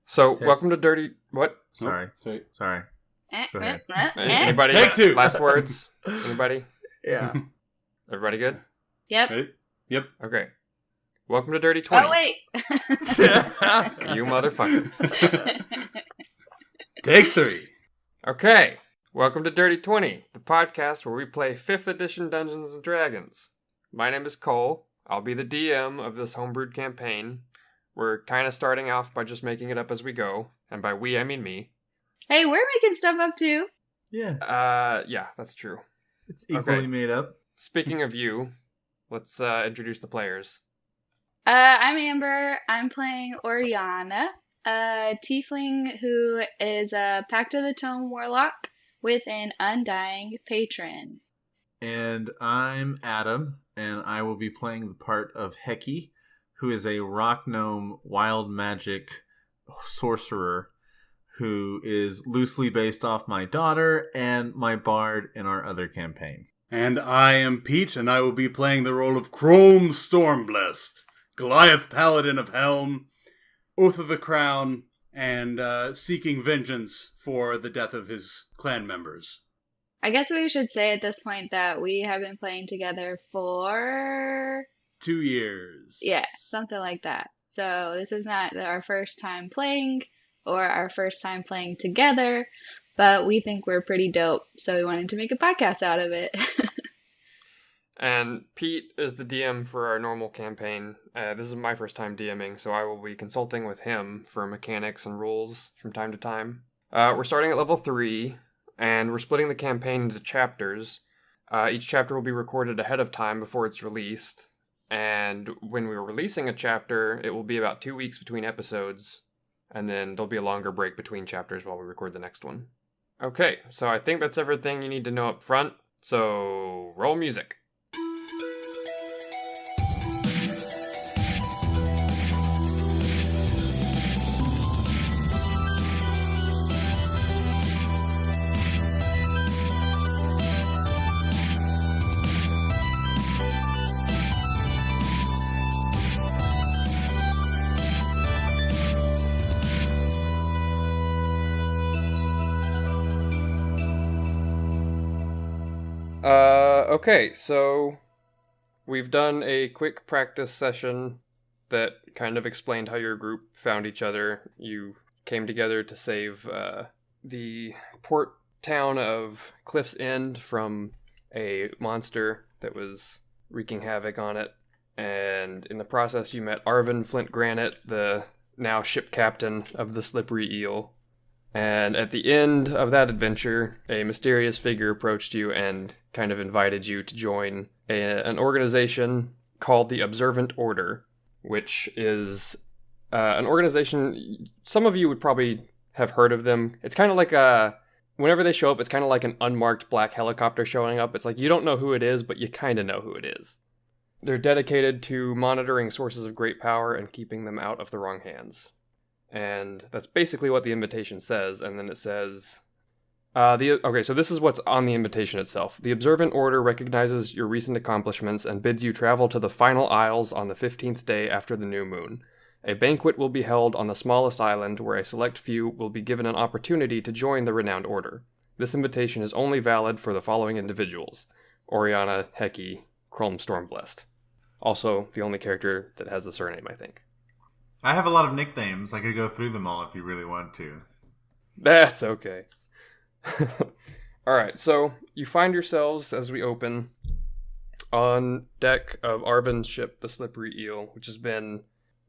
So, Test. welcome to Dirty... What? Sorry. Sorry. Go ahead. Anybody? Take two. Last words? Anybody? Yeah. Everybody good? Yep. Hey. Yep. Okay. Welcome to Dirty 20. Oh, wait. You motherfucker. Take three. Okay. Welcome to Dirty 20, the podcast where we play 5th edition Dungeons & Dragons. My name is Cole. I'll be the DM of this homebrewed campaign. We're kind of starting off by just making it up as we go. And by we, I mean me. Hey, we're making stuff up too. Yeah. Yeah, that's true. It's equally Okay. made up. Speaking of you, let's introduce the players. I'm Amber. I'm playing Oriana, a tiefling who is a Pact of the Tome warlock with an undying patron. And I'm Adam, and I will be playing the part of Heki, who is a rock gnome wild magic sorcerer who is loosely based off my daughter and my bard in our other campaign. And I am Pete, and I will be playing the role of Chrome Stormblessed, Goliath Paladin of Helm, Oath of the Crown, and seeking vengeance for the death of his clan members. I guess we should say at this point that we have been playing together for... 2 years. Yeah, something like that. So this is not our first time playing or our first time playing together, but we think we're pretty dope, so we wanted to make a podcast out of it. And Pete is the DM for our normal campaign. This is my first time DMing, so I will be consulting with him for mechanics and rules from time to time. We're starting at level 3, and we're splitting the campaign into chapters. Each chapter will be recorded ahead of time before it's released. And when we're releasing a chapter, it will be about 2 weeks between episodes, and then there'll be a longer break between chapters while we record the next one. Okay, so I think that's everything you need to know up front, so roll music. Okay, so we've done a quick practice session that kind of explained how your group found each other. You came together to save the port town of Cliff's End from a monster that was wreaking havoc on it. And in the process, you met Arvin Flint Granite, the now ship captain of the Slippery Eel. And at the end of that adventure, a mysterious figure approached you and kind of invited you to join an organization called the Observant Order, which is an organization, some of you would probably have heard of them. It's kind of like whenever they show up, it's kind of like an unmarked black helicopter showing up. It's like you don't know who it is, but you kind of know who it is. They're dedicated to monitoring sources of great power and keeping them out of the wrong hands. And that's basically what the invitation says, and then it says... Okay, so this is what's on the invitation itself. The Observant Order recognizes your recent accomplishments and bids you travel to the Final Isles on the 15th day after the new moon. A banquet will be held on the smallest island where a select few will be given an opportunity to join the renowned order. This invitation is only valid for the following individuals. Oriana, Heki, Chrome Stormblessed. Also, the only character that has the surname, I think. I have a lot of nicknames. I could go through them all if you really want to. That's okay. Alright, so you find yourselves, as we open, on deck of Arvin's ship, the Slippery Eel, which has been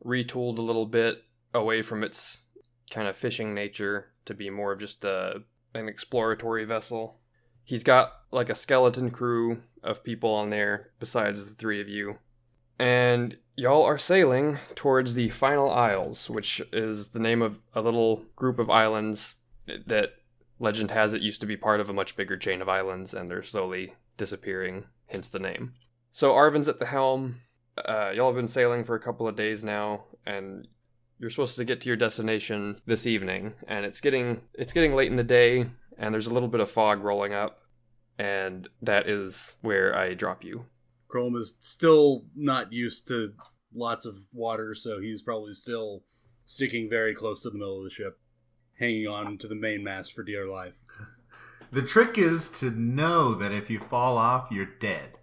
retooled a little bit away from its kind of fishing nature to be more of just an exploratory vessel. He's got like a skeleton crew of people on there besides the three of you. And y'all are sailing towards the Final Isles, which is the name of a little group of islands that legend has it used to be part of a much bigger chain of islands, and they're slowly disappearing, hence the name. So Arvin's at the helm. Y'all have been sailing for a couple of days now, and you're supposed to get to your destination this evening, and it's getting late in the day, and there's a little bit of fog rolling up, and that is where I drop you. Chrome is still not used to lots of water, so he's probably still sticking very close to the middle of the ship, hanging on to the mainmast for dear life. The trick is to know that if you fall off, you're dead.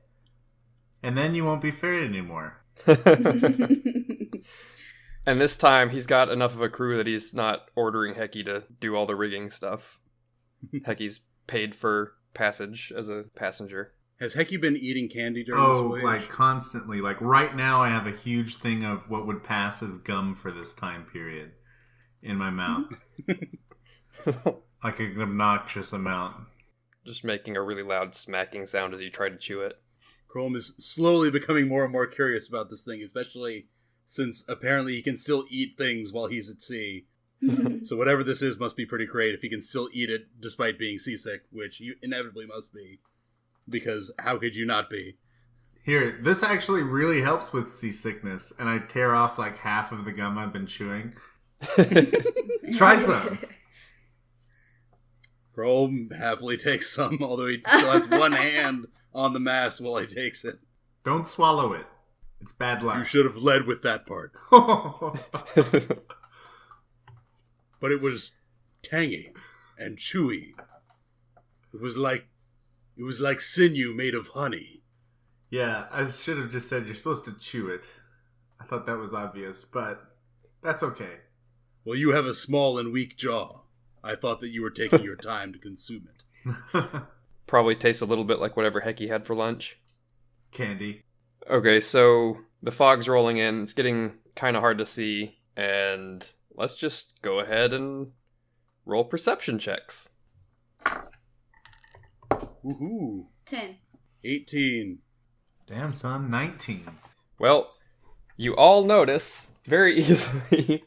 And then you won't be ferried anymore. And this time, he's got enough of a crew that he's not ordering Heki to do all the rigging stuff. Heki's paid for passage as a passenger. Has Heki been eating candy during this voyage? Like constantly. Like right now I have a huge thing of what would pass as gum for this time period in my mouth. Like an obnoxious amount. Just making a really loud smacking sound as you try to chew it. Chrome is slowly becoming more and more curious about this thing, especially since apparently he can still eat things while he's at sea. So whatever this is must be pretty great if he can still eat it despite being seasick, which he inevitably must be. Because how could you not be? Here, this actually really helps with seasickness, and I tear off like half of the gum I've been chewing. Try some. Chrome happily takes some, although he still has one hand on the mast while he takes it. Don't swallow it. It's bad luck. You should have led with that part. But it was tangy and chewy. It was like sinew made of honey. Yeah, I should have just said you're supposed to chew it. I thought that was obvious, but that's okay. Well, you have a small and weak jaw. I thought that you were taking your time to consume it. Probably tastes a little bit like whatever Heki had for lunch. Candy. Okay, so the fog's rolling in. It's getting kind of hard to see. And let's just go ahead and roll perception checks. Woohoo. 10. 18. Damn, son, 19. Well, you all notice very easily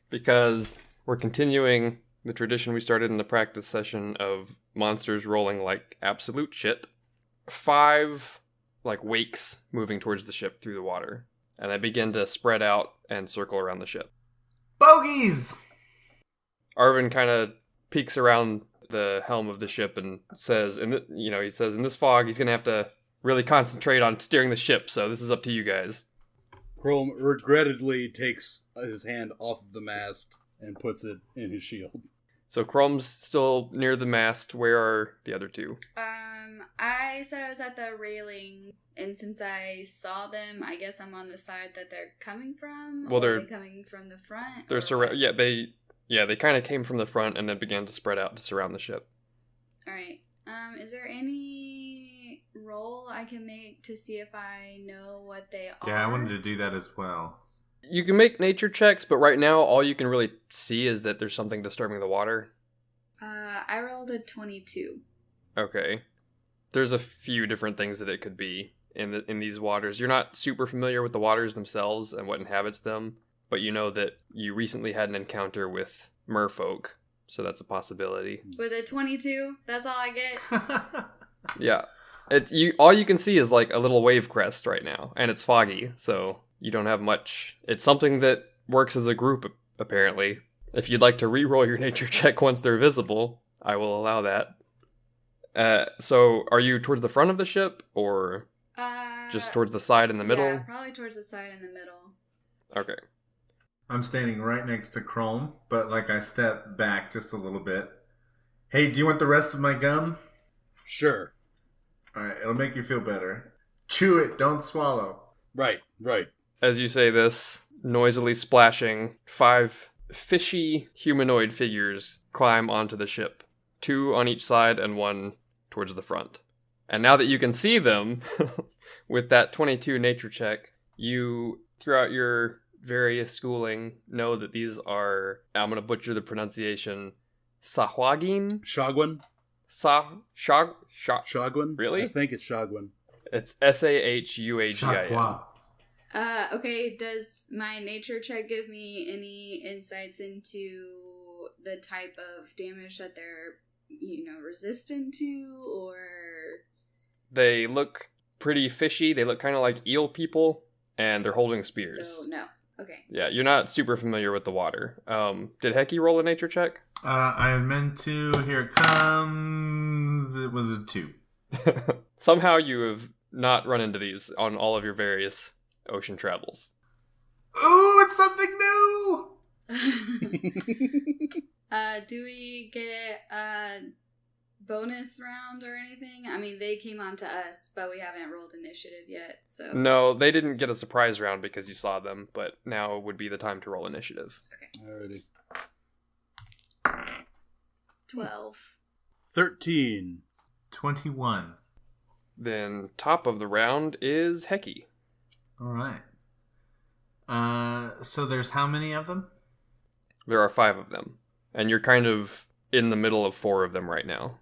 because we're continuing the tradition we started in the practice session of monsters rolling like absolute shit. 5 like wakes moving towards the ship through the water, and they begin to spread out and circle around the ship. Bogies! Arvin kind of peeks around the helm of the ship and says, he says, in this fog, he's going to have to really concentrate on steering the ship, so this is up to you guys. Chrome regrettably takes his hand off of the mast and puts it in his shield. So Chrome's still near the mast. Where are the other two? I said I was at the railing, and since I saw them, I guess I'm on the side that they're coming from. Well, they're coming from the front. They kind of came from the front and then began to spread out to surround the ship. All right. Is there any roll I can make to see if I know what they are? Yeah, I wanted to do that as well. You can make nature checks, but right now all you can really see is that there's something disturbing the water. I rolled a 22. Okay. There's a few different things that it could be in these waters. You're not super familiar with the waters themselves and what inhabits them, but you know that you recently had an encounter with merfolk, so that's a possibility. With a 22? That's all I get? Yeah. All you can see is like a little wave crest right now, and it's foggy, so you don't have much. It's something that works as a group, apparently. If you'd like to re-roll your nature check once they're visible, I will allow that. So are you towards the front of the ship, or just towards the side in the middle? Yeah, probably towards the side in the middle. Okay. I'm standing right next to Chrome, but like I step back just a little bit. Hey, do you want the rest of my gum? Sure. Alright, it'll make you feel better. Chew it, don't swallow. Right. As you say this, noisily splashing, 5 fishy humanoid figures climb onto the ship. 2 on each side and 1 towards the front. And now that you can see them, with that 22 nature check, you, throughout your various schooling, know that these are, I'm going to butcher the pronunciation, Sahwagin? Shogwin? Shogwin? Really? I think it's Shogwin. It's Sahuagin. Chakwa. Okay, does my nature check give me any insights into the type of damage that they're, resistant to, or... They look pretty fishy. They look kind of like eel people, and they're holding spears. So, no. Okay. Yeah, you're not super familiar with the water. Did Heki roll a nature check? I meant to. Here it comes. It was a 2. Somehow you have not run into these on all of your various ocean travels. Ooh, it's something new! Do we get a bonus round or anything? I mean, they came on to us, but we haven't rolled initiative yet, so... No, they didn't get a surprise round because you saw them, but now would be the time to roll initiative. Okay. Alrighty. 12. 13. 21. Then top of the round is Hecky. All right. So there's how many of them? There are 5 of them, and you're kind of in the middle of 4 of them right now.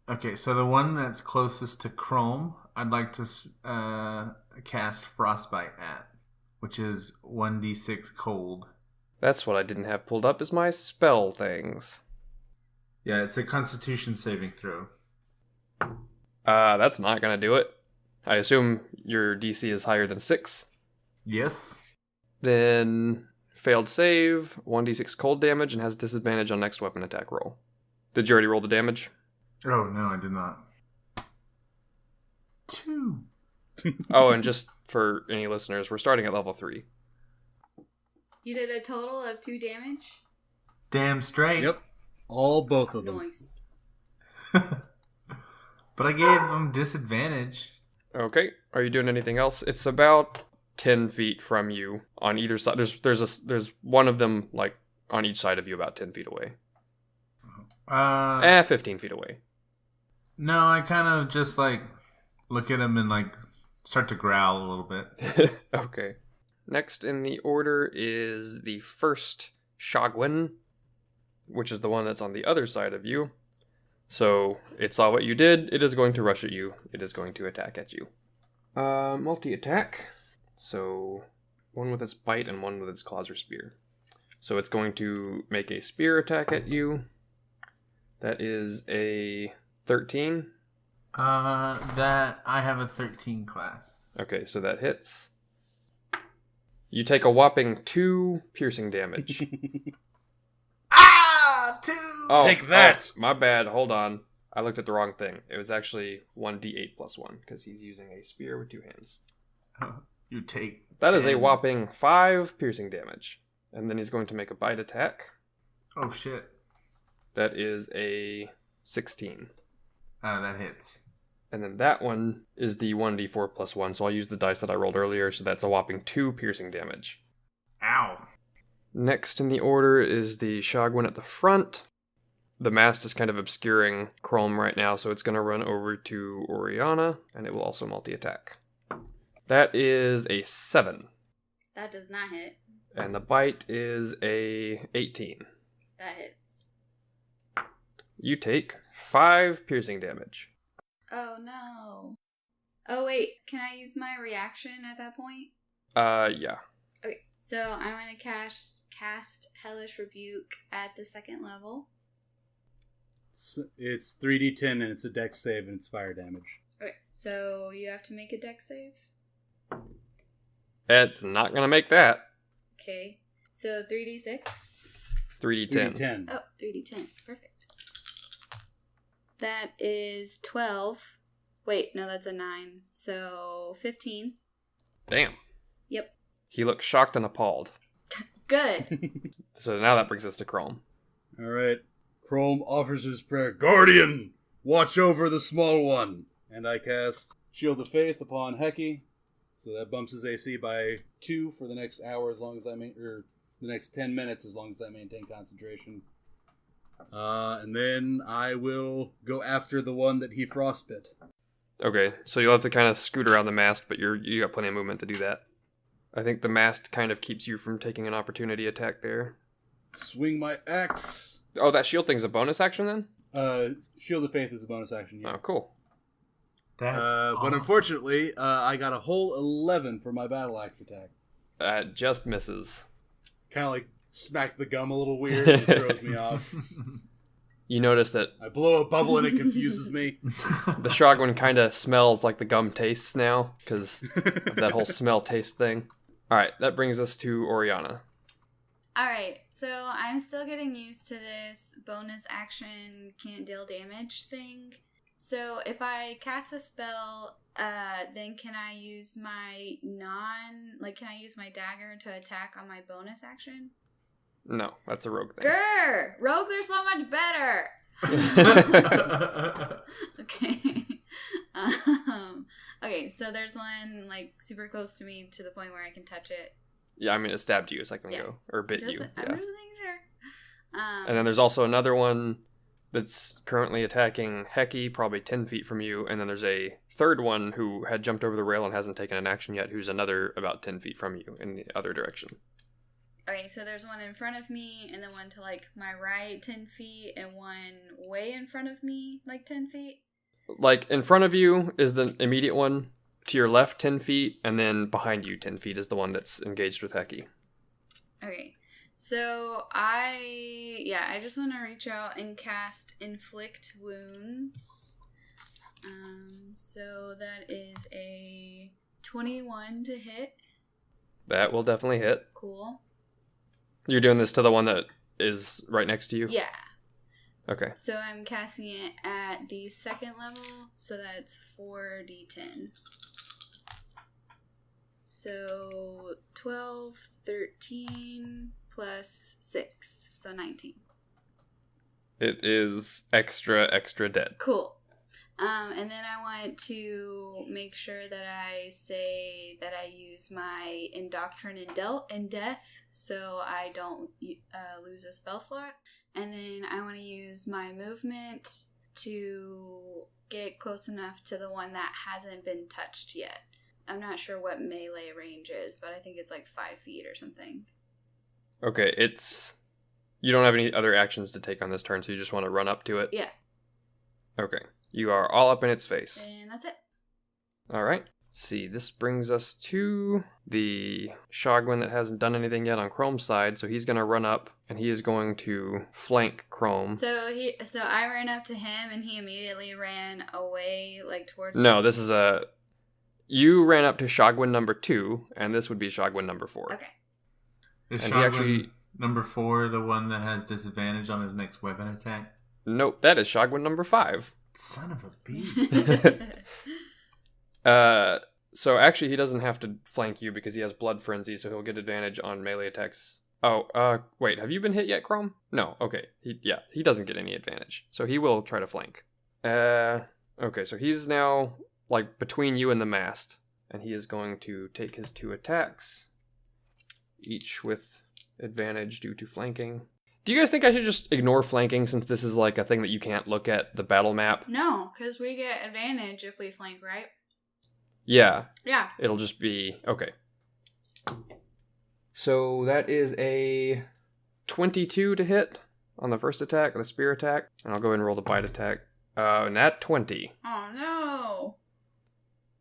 Okay, so the one that's closest to Chrome, I'd like to cast Frostbite at, which is 1d6 cold. That's what I didn't have pulled up is my spell things. Yeah, it's a Constitution saving throw. That's not gonna do it. I assume your DC is higher than 6. Yes. Then failed save, 1d6 cold damage, and has disadvantage on next weapon attack roll. Did you already roll the damage? Oh, no, I did not. 2. Oh, and just for any listeners, we're starting at level 3. You did a total of 2 damage? Damn straight. Yep. Both of them. Nice. But I gave them disadvantage. Okay, are you doing anything else? It's about 10 feet from you on either side. There's one of them like on each side of you about 10 feet away. 15 feet away. No, I kind of just like look at him and like start to growl a little bit. Okay. Next in the order is the first Shogwin, which is the one that's on the other side of you. So it saw what you did. It is going to rush at you. It is going to attack at you. Multi-attack. So one with its bite and one with its claws or spear. So it's going to make a spear attack at you. That is a 13. That I have a 13 class. Okay, so that hits. You take a whopping 2 piercing damage. 2! Oh, Take that! Oh, my bad. Hold on. I looked at the wrong thing. It was actually 1d8 plus 1 because he's using a spear with 2 hands. You take That is a 10. whopping 5 piercing damage. And then he's going to make a bite attack. Oh shit. That is a 16. That hits. And then that one is the 1d4 plus 1, so I'll use the dice that I rolled earlier, so that's a whopping 2 piercing damage. Ow. Next in the order is the Shogwin at the front. The mast is kind of obscuring Chrome right now, so it's going to run over to Oriana, and it will also multi-attack. That is a 7. That does not hit. And the bite is a 18. That hits. You take 5 piercing damage. Oh no. Oh wait, can I use my reaction at that point? Yeah. Okay, so I'm going to cast Hellish Rebuke at the 2nd level. It's 3d10 and it's a dex save and it's fire damage. Okay, so you have to make a dex save. It's not going to make that. Okay, so 3d6. 3d10. 3d10. Oh, 3d10. Perfect. That is 12. Wait, no, that's a 9. So 15. Damn. Yep. He looks shocked and appalled. Good. So now that brings us to Chrome. Alright. Chrome offers his prayer. Guardian! Watch over the small one! And I cast Shield of Faith upon Hecky. So that bumps his AC by 2 for the next hour as long as the next 10 minutes as long as I maintain concentration. And then I will go after the one that he frostbit. Okay, so you'll have to kind of scoot around the mast, but you got plenty of movement to do that. I think the mast kind of keeps you from taking an opportunity attack there. Swing my axe. Oh, that shield thing's a bonus action then? Shield of Faith is a bonus action. Yeah. Oh, cool. That's But awesome. unfortunately, I got a whole 11 for my battle axe attack. That just misses. Kind of like smack the gum a little weird. And it throws me off. You notice that I blow a bubble and it confuses me. the Shogwin kind of smells like the gum tastes now, because of that whole smell-taste thing. Alright, that brings us to Oriana. Alright, so I'm still getting used to this bonus action can't deal damage thing. So if I cast a spell, then can I use my can I use my dagger to attack on my bonus action? No, that's a rogue thing. Grr! Rogues are so much better! Okay. Okay, so there's one, like, super close to me to the point where I can touch it. Yeah, I mean, it stabbed you a second Yeah. ago. Or bit I'm you. just Yeah. making sure. And then there's also another one that's currently attacking Heki, probably 10 feet from you. And then there's a third one who had jumped over the rail and hasn't taken an action yet, who's another about 10 feet from you in the other direction. Okay, so there's one in front of me, and then one to, like, my right 10 feet, and one way in front of me, like 10 feet. Like, in front of you is the immediate one, to your left 10 feet, and then behind you 10 feet is the one that's engaged with Heki. Okay, so I just want to reach out and cast Inflict Wounds. So that is a 21 to hit. That will definitely hit. Cool. You're doing this to the one that is right next to you? Yeah. Okay. So I'm casting it at the second level, so that's 4d10. So 12, 13 plus 6, so 19. It is extra dead. Cool. And then I want to make sure that I say that I use my Indoctrine in Death, so I don't lose a spell slot. And then I want to use my movement to get close enough to the one that hasn't been touched yet. I'm not sure what melee range is, but I think it's like 5 feet or something. Okay, you don't have any other actions to take on this turn, so you just want to run up to it? Yeah. Okay. You are all up in its face. And that's it. Alright. Let's see, this brings us to the Shogwin that hasn't done anything yet on Chrome's side, so he's going to run up, and he is going to flank Chrome. So I ran up to him, and he immediately ran away, like, towards... No, this is you ran up to Shogwin number 2, and this would be Shogwin number 4. Okay. Is And he Shogwin actually- number 4 the one that has disadvantage on his next weapon attack? Nope, that is Shogwin number 5. Son of a bee. So actually he doesn't have to flank you because he has Blood Frenzy, so he'll get advantage on melee attacks. Oh, wait, have you been hit yet, Chrome? No, okay. He doesn't get any advantage. So he will try to flank. Okay, so he's now, like, between you and the mast, and he is going to take his 2 attacks, each with advantage due to flanking. Do you guys think I should just ignore flanking since this is like a thing that you can't look at the battle map? No, because we get advantage if we flank, right? Yeah. Yeah. It'll just be... Okay. So that is a 22 to hit on the first attack, the spear attack. And I'll go ahead and roll the bite attack. Nat 20. Oh, no.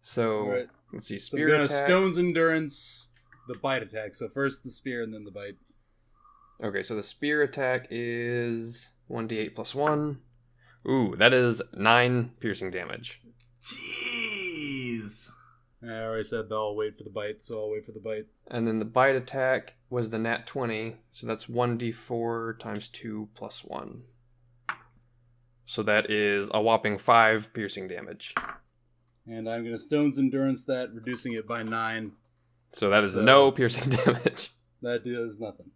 So, Right. let's see, So spear we're gonna attack. Stone's Endurance, the bite attack. So first the spear and then the bite. Okay, so the spear attack is 1d8 plus 1. Ooh, that is 9 piercing damage. Jeez. I already said I'll wait for the bite, so I'll wait for the bite. And then the bite attack was the nat 20, so that's 1d4 times 2 plus 1. So that is a whopping 5 piercing damage. And I'm gonna Stone's Endurance that, reducing it by 9. So that is So- no piercing damage. That does nothing.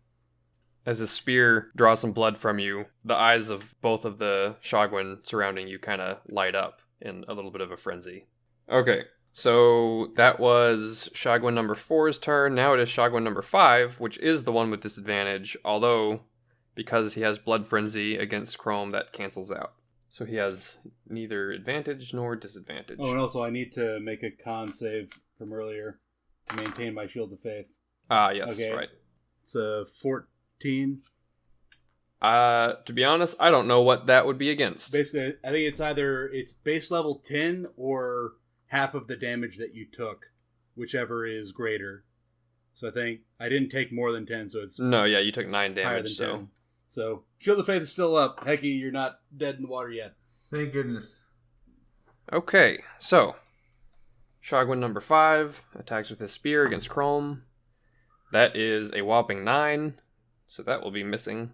As the spear draws some blood from you, the eyes of both of the Shogwin surrounding you kind of light up in a little bit of a frenzy. Okay, so that was Shogwin number 4's turn. Now it is Shogwin number 5, which is the one with disadvantage, although because he has Blood Frenzy against Chrome, that cancels out. So he has neither advantage nor disadvantage. Oh, and also I need to make a con save from earlier to maintain my Shield of Faith. Ah, yes, Okay. right. It's a 14. To be honest, I don't know what that would be against. Basically, I think it's base level 10 or half of the damage that you took, whichever is greater. So I think I didn't take more than 10, so it's No, yeah, you took 9 higher than damage, 10. So Shield of Faith is still up. Heki, you're not dead in the water yet. Thank goodness. Okay, so Shogwin number 5 attacks with his spear against Chrome. That is a whopping 9, so that will be missing.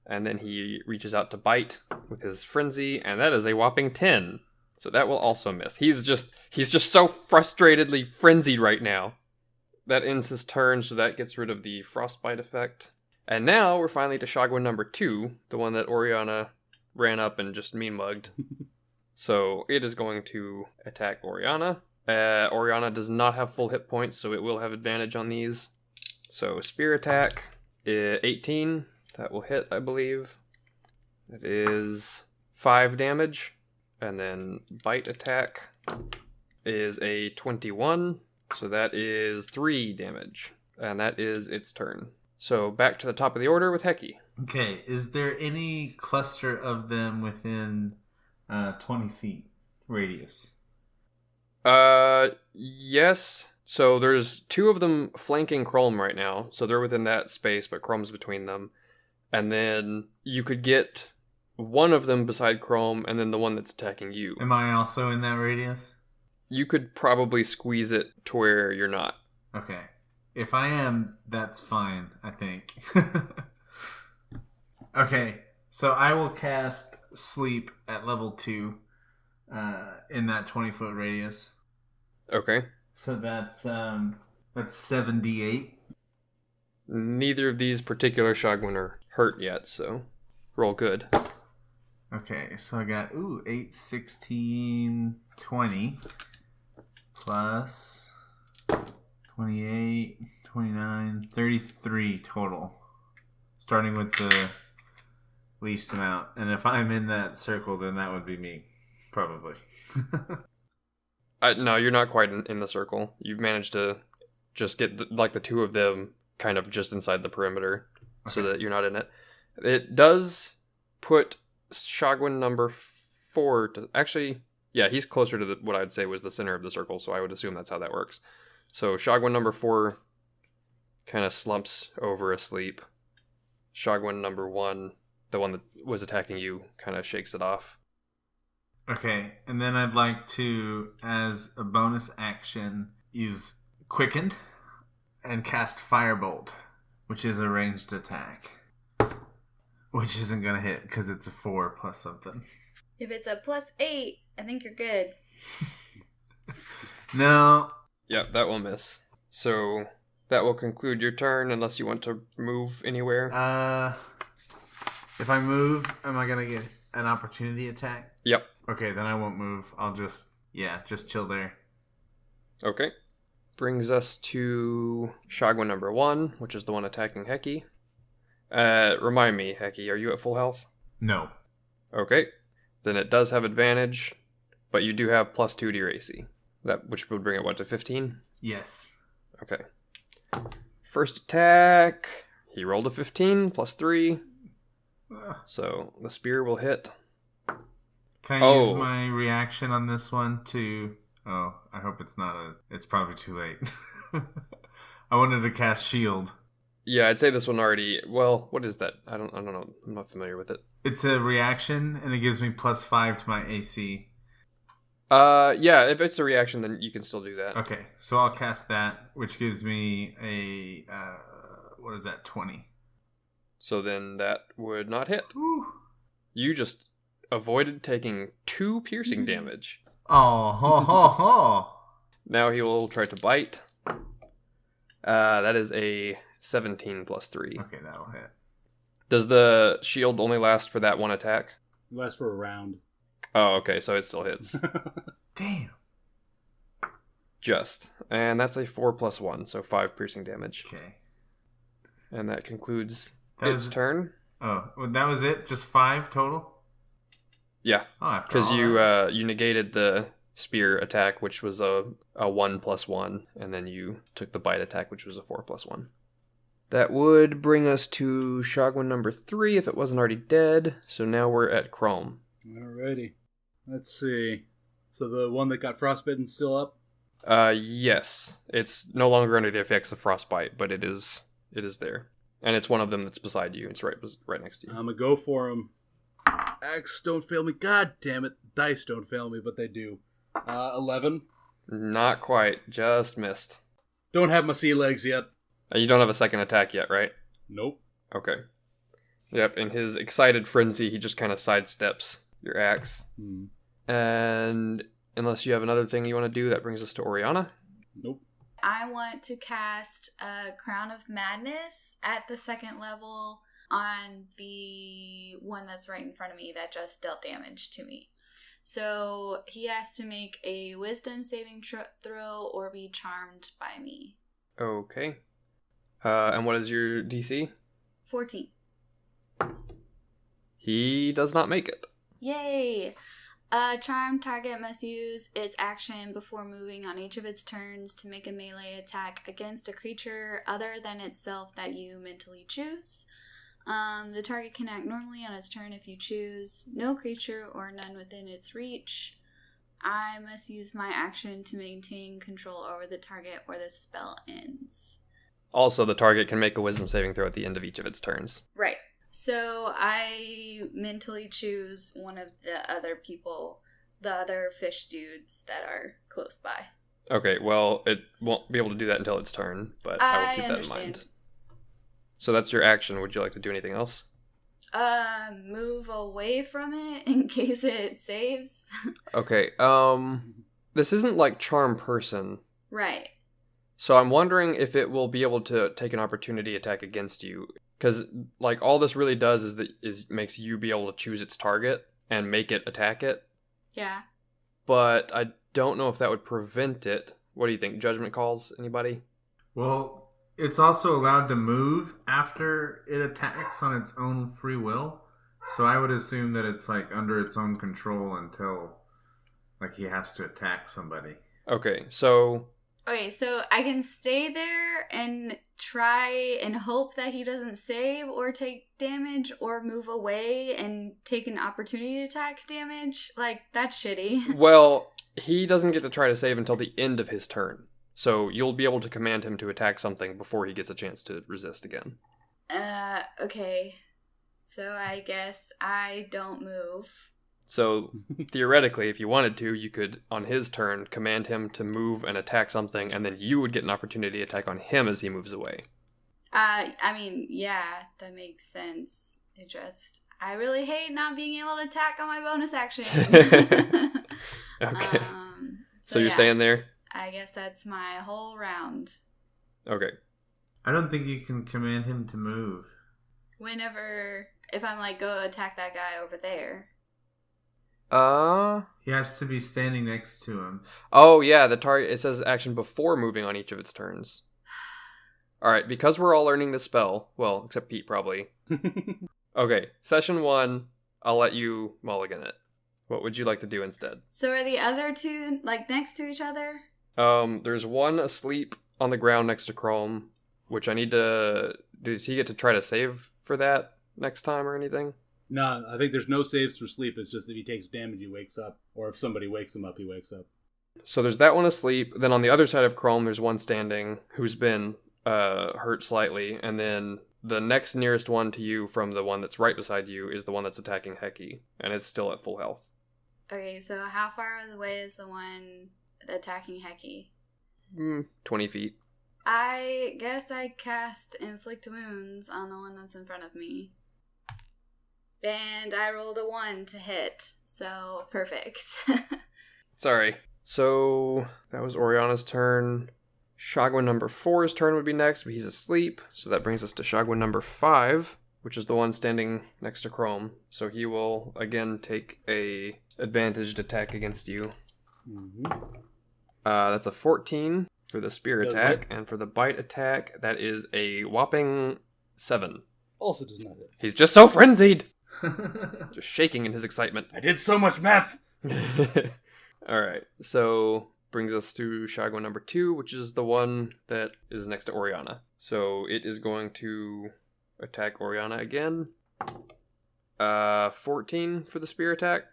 And then he reaches out to bite with his frenzy, and that is a whopping 10. So that will also miss. He's just so frustratedly frenzied right now. That ends his turn, so that gets rid of the frostbite effect. And now we're finally to Shogwen number 2, the one that Oriana ran up and just mean mugged. So it is going to attack Oriana. Oriana does not have full hit points, so it will have advantage on these. So spear attack, 18. That will hit, I believe. It is 5 damage. And then bite attack is a 21. So that is 3 damage. And that is its turn. So back to the top of the order with Heki. Okay, is there any cluster of them within 20 feet radius? Yes. So there's 2 of them flanking Chrome right now. So they're within that space, but Chrome's between them. And then you could get one of them beside Chrome and then the one that's attacking you. Am I also in that radius? You could probably squeeze it to where you're not. Okay. If I am, that's fine, I think. Okay, so I will cast Sleep at level 2 in that 20-foot radius. Okay. So that's 78. Neither of these particular Shogwen are hurt yet, so roll good. Okay, so I got 8, 16, 20 plus 28, 29, 33 total. Starting with the least amount. And if I'm in that circle, then that would be me. Probably. No, you're not quite in the circle. You've managed to just get the 2 of them kind of just inside the perimeter so that you're not in it. It does put Shogwen number 4 to... Actually, yeah, he's closer to what I'd say was the center of the circle, so I would assume that's how that works. So Shogwen number 4 kind of slumps over asleep. Shogwen number 1, the one that was attacking you, kind of shakes it off. Okay, and then I'd like to, as a bonus action, use Quickened and cast Firebolt, which is a ranged attack. Which isn't going to hit because it's a 4 plus something. If it's a +8, I think you're good. No. Yep, that will miss. So that will conclude your turn unless you want to move anywhere. If I move, am I going to get an opportunity attack? Yep. Okay, then I won't move. I'll just chill there. Okay. Brings us to Shogwen number 1, which is the one attacking Heki. Remind me, Heki, are you at full health? No. Okay. Then it does have advantage, but you do have +2 to your AC. Which would bring it, to 15? Yes. Okay. First attack, he rolled a 15, +3. So the spear will hit. Can I use my reaction on this one to... Oh, I hope it's not It's probably too late. I wanted to cast Shield. Yeah, I'd say this one already... Well, what is that? I don't know. I'm not familiar with it. It's a reaction, and it gives me +5 to my AC. Yeah, if it's a reaction, then you can still do that. Okay, so I'll cast that, which gives me a... 20. So then that would not hit. Woo. You just avoided taking 2 piercing damage. Oh, ho, ho, ho. Now he will try to bite. That is a 17 +3. Okay, that'll hit. Does the shield only last for that one attack? It lasts for a round. Oh, okay, so it still hits. Damn. Just. And that's a 4 + 1, so 5 piercing damage. Okay. And that concludes That its was- turn. Oh, well, that was it? Just 5 total? Yeah, Oh, after because all you that. you negated the spear attack, which was a 1 + 1, and then you took the bite attack, which was a 4 + 1. That would bring us to Shogwen number 3 if it wasn't already dead. So now we're at Chrome. Alrighty. Let's see. So the one that got frostbitten still up? Yes, it's no longer under the effects of frostbite, but it is there, and it's one of them that's beside you. It's right next to you. I'm gonna go for him. Axe don't fail me. God damn it. Dice don't fail me, but they do. 11. Not quite, just missed. Don't have my sea legs yet. You don't have a second attack yet, right? Nope. Okay. Yep, in his excited frenzy, he just kind of sidesteps your axe. And unless you have another thing you want to do, that brings us to Oriana. Nope. I want to cast a Crown of Madness at the 2nd level on the one that's right in front of me that just dealt damage to me. So he has to make a wisdom saving throw or be charmed by me. Okay. And what is your DC? 14. He does not make it. Yay! A charmed target must use its action before moving on each of its turns to make a melee attack against a creature other than itself that you mentally choose. The target can act normally on its turn if you choose no creature or none within its reach. I must use my action to maintain control over the target or the spell ends. Also, the target can make a wisdom saving throw at the end of each of its turns. Right. So I mentally choose one of the other people, the other fish dudes that are close by. Okay, well, it won't be able to do that until its turn, but I will keep that in mind. So that's your action. Would you like to do anything else? Move away from it in case it saves. Okay, this isn't like Charm Person. Right. So I'm wondering if it will be able to take an opportunity attack against you. Because, like, all this really does is makes you be able to choose its target and make it attack it. Yeah. But I don't know if that would prevent it. What do you think? Judgment calls? Anybody? Well, it's also allowed to move after it attacks on its own free will. So I would assume that it's, like, under its own control until, like, he has to attack somebody. Okay, so... Okay, so I can stay there and try and hope that he doesn't save or take damage, or move away and take an opportunity attack damage? Like, that's shitty. Well, he doesn't get to try to save until the end of his turn. So you'll be able to command him to attack something before he gets a chance to resist again. Okay. So I guess I don't move. So, theoretically, if you wanted to, you could, on his turn, command him to move and attack something, and then you would get an opportunity attack on him as he moves away. I mean, yeah, that makes sense. I really hate not being able to attack on my bonus action. Okay. So you're staying there? I guess that's my whole round. Okay. I don't think you can command him to move. If I'm like, go attack that guy over there. He has to be standing next to him. Oh, yeah, the target, it says action before moving on each of its turns. Alright, because we're all learning this spell, well, except Pete, probably. Okay, session 1, I'll let you mulligan it. What would you like to do instead? So are the other two, like, next to each other? There's one asleep on the ground next to Chrome, which I need to... Does he get to try to save for that next time or anything? No, I think there's no saves for sleep. It's just if he takes damage, he wakes up. Or if somebody wakes him up, he wakes up. So there's that one asleep. Then on the other side of Chrome, there's one standing who's been hurt slightly. And then the next nearest one to you from the one that's right beside you is the one that's attacking Heki. And it's still at full health. Okay, so how far away is the one attacking Heki? 20 feet. I guess I cast Inflict Wounds on the one that's in front of me. And I rolled a 1 to hit, so perfect. Sorry. So that was Oriana's turn. Shagwa number 4's turn would be next, but he's asleep. So that brings us to Shagwa number 5, which is the one standing next to Chrome. So he will again take a advantaged attack against you. Mm-hmm. That's a 14 for the spear Does attack, hit. and for the bite attack, that is a whopping 7. Also does not hit. He's just so frenzied! Just shaking in his excitement. I did so much math! Alright, so brings us to Shagwa number 2, which is the one that is next to Oriana. So it is going to attack Oriana again. 14 for the spear attack.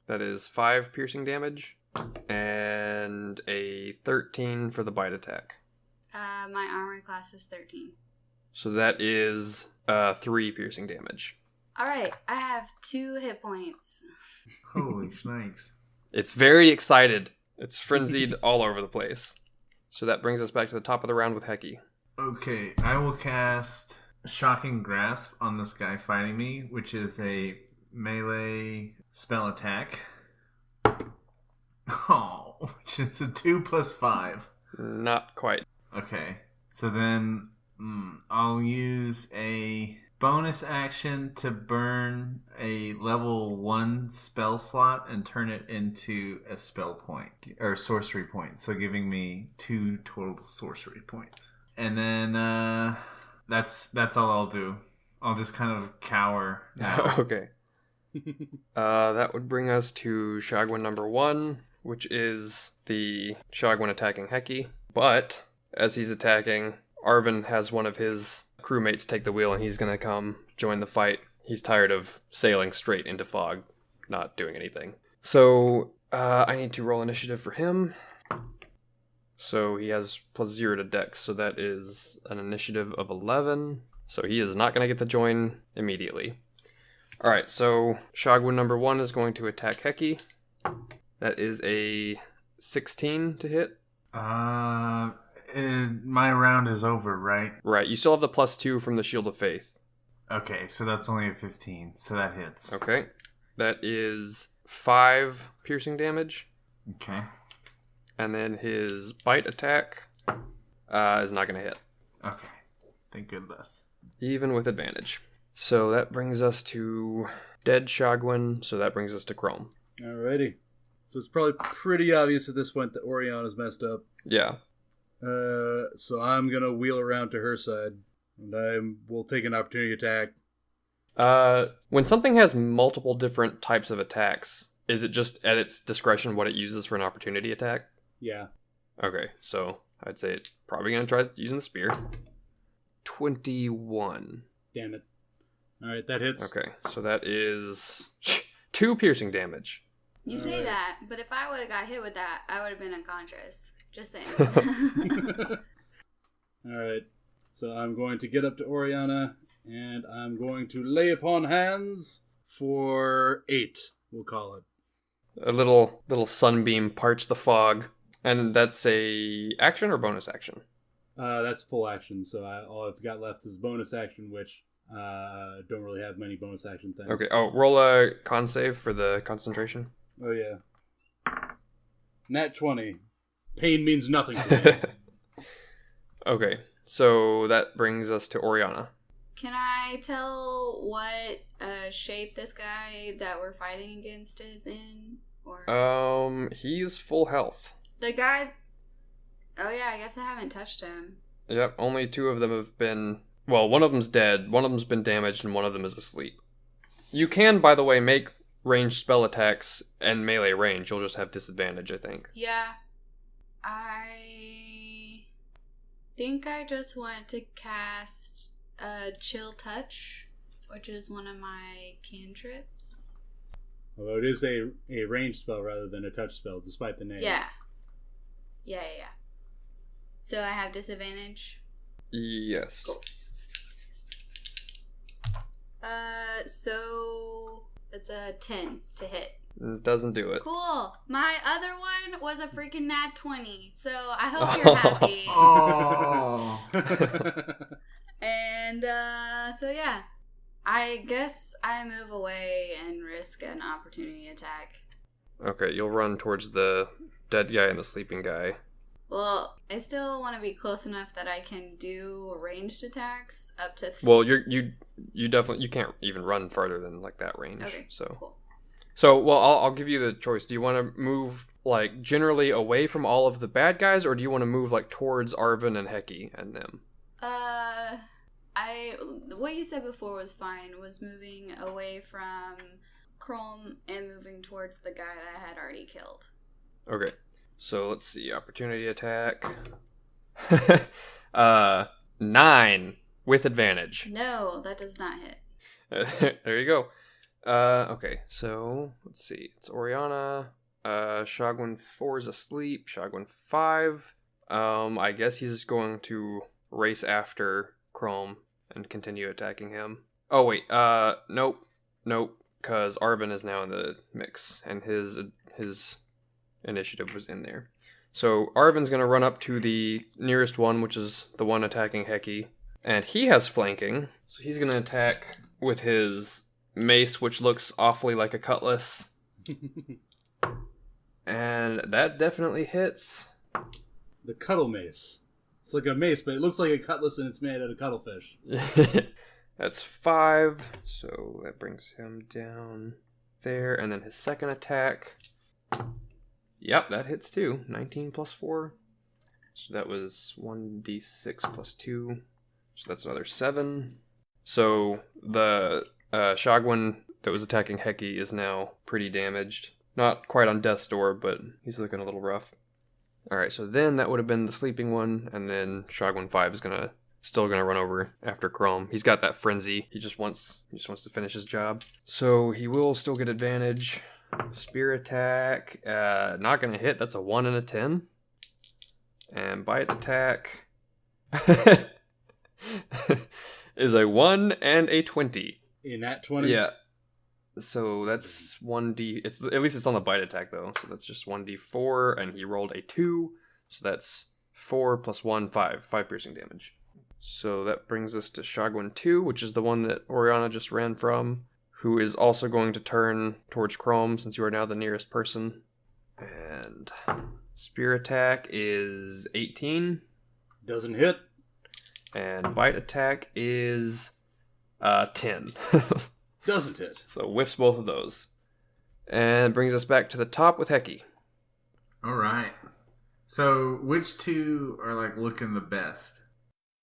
That is 5 piercing damage. And a 13 for the bite attack. My armor class is 13. So that is 3 piercing damage. Alright, I have 2 hit points. Holy snakes. It's very excited. It's frenzied all over the place. So that brings us back to the top of the round with Heki. Okay, I will cast Shocking Grasp on this guy fighting me, which is a melee spell attack. Oh, which is a 2 plus 5. Not quite. Okay. So then I'll use a bonus action to burn a level 1 spell slot and turn it into a spell point or sorcery point. So giving me 2 total sorcery points. And then that's all I'll do. I'll just kind of cower now. Okay. That would bring us to Shogwen number 1, which is the Shogwen attacking Heki. But as he's attacking, Arvin has one of his crewmates take the wheel and he's going to come join the fight. He's tired of sailing straight into fog, not doing anything. So I need to roll initiative for him. So he has +0 to dex, so that is an initiative of 11. So he is not going to get the join immediately. Alright, so Shogwen number 1 is going to attack Heki. That is a 16 to hit. My round is over, right? Right, you still have the +2 from the Shield of Faith. Okay, so that's only a 15, so that hits. Okay, that is 5 piercing damage. Okay. And then his bite attack is not going to hit. Okay, thank goodness. Even with advantage. So that brings us to dead Shogwen, so that brings us to Chrome. Alrighty. So it's probably pretty obvious at this point that Oriana's messed up. Yeah. So I'm going to wheel around to her side, and I will take an opportunity attack. When something has multiple different types of attacks, is it just at its discretion what it uses for an opportunity attack? Yeah. Okay, so I'd say it's probably going to try using the spear. 21. Damn it. Alright, that hits. Okay, so that is 2 piercing damage. You say Alright. that, but if I would have got hit with that, I would have been unconscious. Just saying. Alright. So I'm going to get up to Oriana, and I'm going to lay upon hands for 8, we'll call it. A little sunbeam parts the fog, and that's a action or bonus action? That's full action, so all I've got left is bonus action, which don't really have many bonus action things. Okay, oh, roll a con save for the concentration. Oh, yeah. Nat 20. Pain means nothing to me. Okay, so that brings us to Oriana. Can I tell what shape this guy that we're fighting against is in? Or He's full health. the guy... Oh yeah, I guess I haven't touched him. Yep, only 2 of them have been... Well, one of them's dead, one of them's been damaged, and one of them is asleep. You can, by the way, make ranged spell attacks and melee range. You'll just have disadvantage, I think. Yeah. I think I just want to cast Chill Touch, which is one of my cantrips. Although it is a ranged spell rather than a touch spell, despite the name. Yeah. Yeah. So I have disadvantage? Yes. Cool. So it's a 10 to hit. Doesn't do it. Cool. My other one was a freaking nat 20, so I hope you're happy. Oh. And so yeah, I guess I move away and risk an opportunity attack. Okay, you'll run towards the dead guy and the sleeping guy. Well, I still want to be close enough that I can do ranged attacks up to. Well, you definitely can't even run farther than like that range. Okay. So Cool. So, well, I'll give you the choice. Do you want to move, like, generally away from all of the bad guys, or do you want to move, like, towards Arvin and Heki and them? What you said before was fine, was moving away from Chrome and moving towards the guy that I had already killed. Okay. So, let's see. Opportunity attack. 9 with advantage. No, that does not hit. There you go. Okay, so let's see. It's Oriana. Shogwen 4 is asleep. Shogwen 5. I guess he's going to race after Chrome and continue attacking him. Oh wait, nope, because Arvin is now in the mix, and his initiative was in there. So Arvin's gonna run up to the nearest one, which is the one attacking Heki, and he has flanking, so he's gonna attack with his mace, which looks awfully like a cutlass. And that definitely hits. The Cuddle Mace. It's like a mace, but it looks like a cutlass and it's made out of cuttlefish. That's 5, so that brings him down there. And then his second attack. Yep, that hits too. 19 plus 4. So that was 1d6 plus 2. So that's another 7. So the Shogwen that was attacking Heki is now pretty damaged. Not quite on death's door, but he's looking a little rough. Alright, so then that would have been the sleeping one, and then Shogwen 5 is still gonna run over after Chrome. He's got that frenzy. He just wants to finish his job. So he will still get advantage. Spear attack, not gonna hit. That's a 1 and a 10. And bite attack is a 1 and a 20. In that 20? Yeah. So that's 1d. At least it's on the bite attack though. So that's just 1d4, and he rolled a 2. So that's 4 plus 1, 5. 5 piercing damage. So that brings us to Shogwen 2, which is the one that Oriana just ran from, who is also going to turn towards Chrome since you are now the nearest person. And spear attack is 18. Doesn't hit. And bite attack is 10. Doesn't hit. So whiffs both of those. And brings us back to the top with Heki. All right. So which two are like looking the best?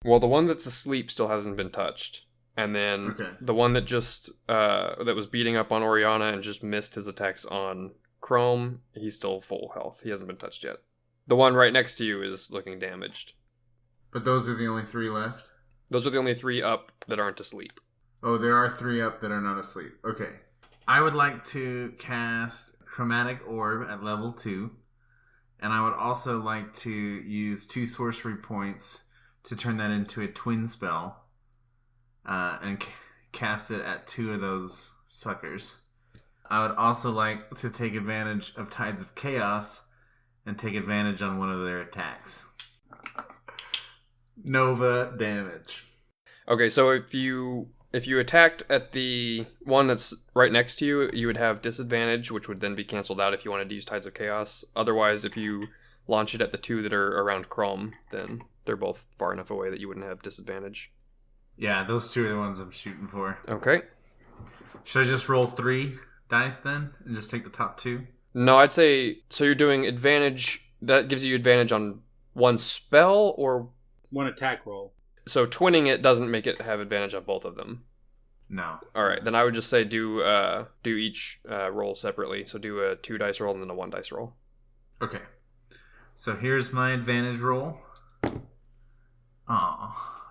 Well, the one that's asleep still hasn't been touched. And then the one that just that was beating up on Oriana and just missed his attacks on Chrome, he's still full health. He hasn't been touched yet. The one right next to you is looking damaged. But those are the only 3 left? Those are the only 3 up that aren't asleep. Oh, there are 3 up that are not asleep. Okay. I would like to cast Chromatic Orb at level 2. And I would also like to use 2 sorcery points to turn that into a twin spell. And cast it at 2 of those suckers. I would also like to take advantage of Tides of Chaos and take advantage on one of their attacks. Nova damage. Okay, so if you attacked at the one that's right next to you, you would have disadvantage, which would then be canceled out if you wanted to use Tides of Chaos. Otherwise, if you launch it at the 2 that are around Chrome, then they're both far enough away that you wouldn't have disadvantage. Yeah, those 2 are the ones I'm shooting for. Okay. Should I just roll 3 dice then and just take the top 2? No, I'd say, so you're doing advantage, that gives you advantage on one spell, or... One attack roll. So twinning it doesn't make it have advantage on both of them. No. Alright, then I would just say do each roll separately. So do a 2 dice roll and then a 1 dice roll. Okay. So here's my advantage roll.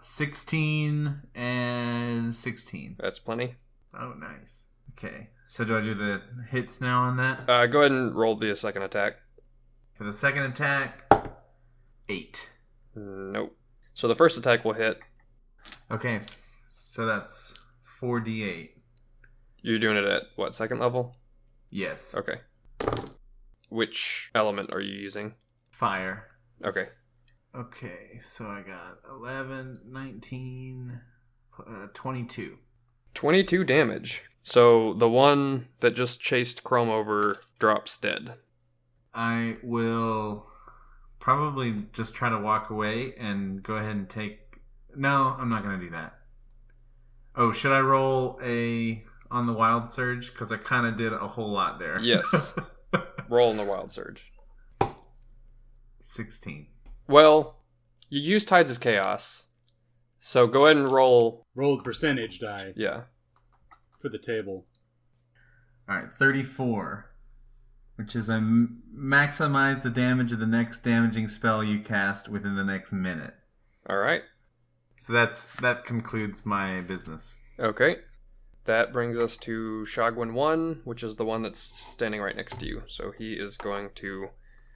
16 and 16. That's plenty. Oh, nice. Okay. So do I do the hits now on that? Go ahead and roll the second attack. For the second attack, 8. Nope. So the first attack will hit. Okay, so that's 4d8. You're doing it at, what, second level? Yes. Okay. Which element are you using? Fire. Okay. Okay, so I got 11, 19, 22. 22 damage. So the one that just chased Chrome over drops dead. I will probably just try to walk away and go ahead and take... No, I'm not going to do that. Oh, should I roll on the Wild Surge? Because I kind of did a whole lot there. Yes. Roll on the Wild Surge. 16. Well, you use Tides of Chaos. So go ahead and roll... Roll the percentage die. Yeah. For the table. Alright, 34. Which is maximize the damage of the next damaging spell you cast within the next minute. Alright. So that concludes my business. Okay. That brings us to Shogwen 1, which is the one that's standing right next to you. So he is going to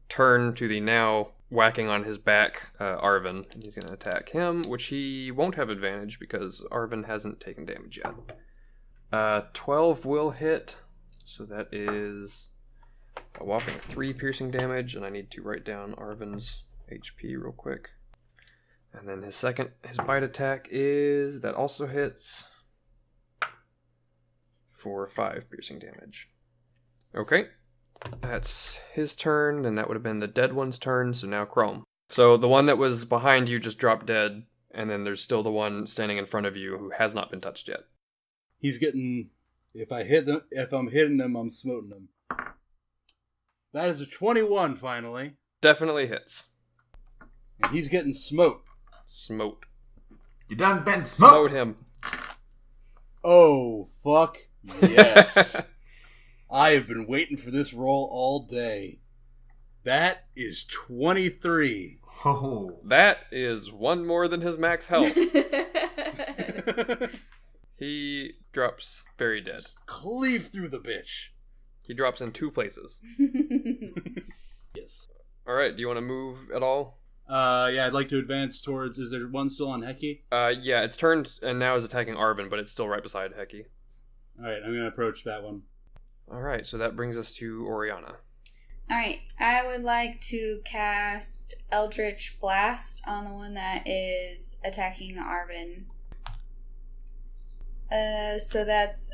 turn to the now whacking on his back Arvin. And he's going to attack him, which he won't have advantage because Arvin hasn't taken damage yet. 12 will hit, so that is a whopping 3 piercing damage, and I need to write down Arvin's HP real quick. And then his bite attack that also hits for 5 piercing damage. Okay, that's his turn, and that would have been the dead one's turn, so now Chrome. So the one that was behind you just dropped dead, and then there's still the one standing in front of you who has not been touched yet. He's getting... If I'm hitting him, I'm smoting him. That is a 21, finally. Definitely hits. And he's getting smote. Smote. You done been smoked. Smote him. Oh, fuck yes. I have been waiting for this roll all day. That is 23. Oh. That is one more than his max health. He drops very dead. Cleave through the bitch. He drops in 2 places. Yes. Alright, do you want to move at all? Yeah, I'd like to advance towards... Is there one still on Heki? Yeah, it's turned and now is attacking Arvin, but it's still right beside Heki. Alright, I'm going to approach that one. Alright, so that brings us to Oriana. Alright, I would like to cast Eldritch Blast on the one that is attacking Arvin. So that's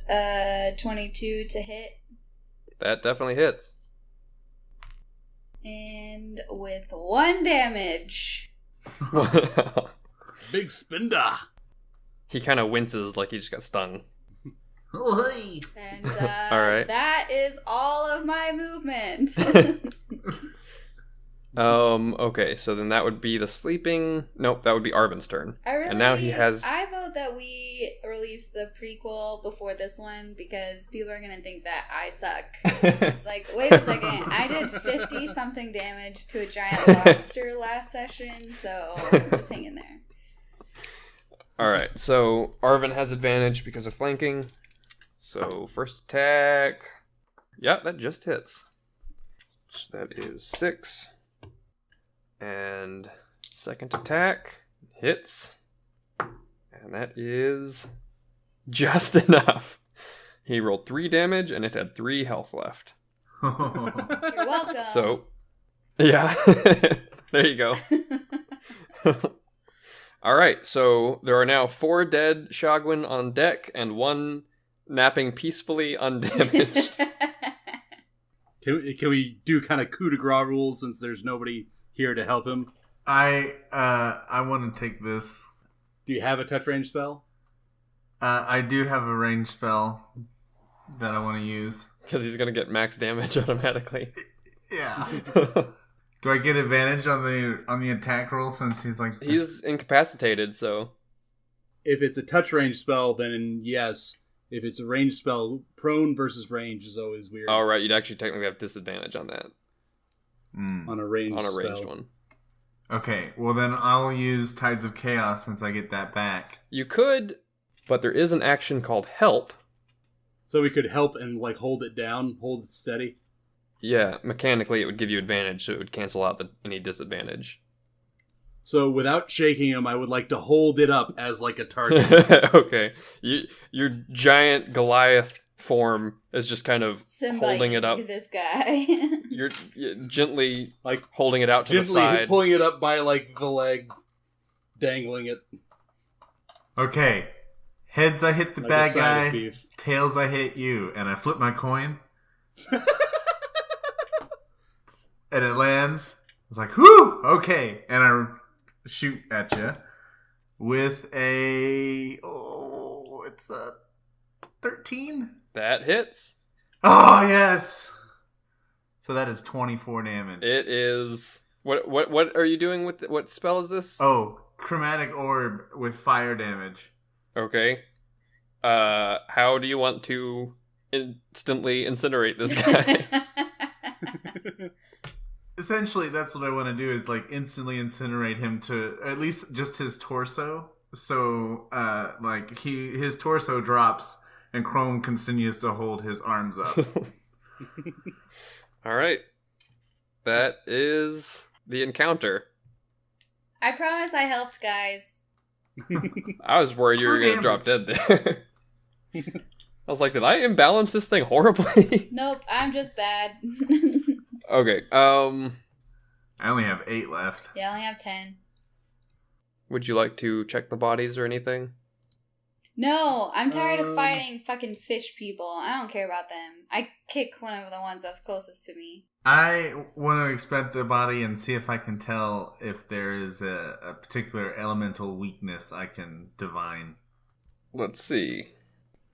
22 to hit. That definitely hits. And with 1 damage. Big spinda. He kind of winces like he just got stung. And Alright. that is all of my movement. Okay, so then that would be the sleeping... Nope, that would be Arvin's turn. And now he has... I vote that we release the prequel before this one because people are going to think that I suck. It's like, wait a second, I did 50-something damage to a giant lobster last session, so just hang in there. Alright, so Arvin has advantage because of flanking. So first attack... Yep, that just hits. So that is 6. And second attack hits. And that is just enough. He rolled 3 damage and it had 3 health left. You're welcome. So, yeah. There you go. Alright, so there are now 4 dead Shogwin on deck and 1 napping peacefully undamaged. Can we do kind of coup de grace rules since there's nobody here to help him? I want to take this. Do you have a touch range spell? I do have a range spell that I want to use. Because he's going to get max damage automatically. Yeah. Do I get advantage on the attack roll since he's like... He's incapacitated, so... If it's a touch range spell, then yes. If it's a range spell, prone versus range is always weird. Oh, right, you'd actually technically have disadvantage on that. On a ranged spell. One. Okay, well then I'll use Tides of Chaos since I get that back. You could, but there is an action called Help. So we could help and like hold it down, hold it steady. Yeah, mechanically it would give you advantage, so it would cancel out any disadvantage. So without shaking him, I would like to hold it up as like a target. Okay. Your giant Goliath form is just kind of holding it up. This guy. You're gently like holding it out to the side. Pulling it up by like the leg, dangling it. Okay. Heads I hit the Like bad a side of guy, beef. tails I hit you, and I flip my coin. And it lands. It's like, whoo! Okay. And I shoot at you with it's a 13? That hits. Oh, yes! So that is 24 damage. It is... What are you doing with... What spell is this? Oh, Chromatic Orb with fire damage. Okay. How do you want to instantly incinerate this guy? Essentially, that's what I want to do is like instantly incinerate him to at least just his torso. So, like his torso drops and Chrome continues to hold his arms up. All right. That is the encounter. I promise I helped, guys. I was worried you were going to drop dead there. I was like, did I imbalance this thing horribly? Nope, I'm just bad. Okay, I only have 8 left. Yeah, I only have 10. would you like to check the bodies or anything? No, I'm tired of fighting fucking fish people. I don't care about them. I kick one of the ones that's closest to me. I want to expect their body and see if I can tell if there is a particular elemental weakness I can divine. Let's see.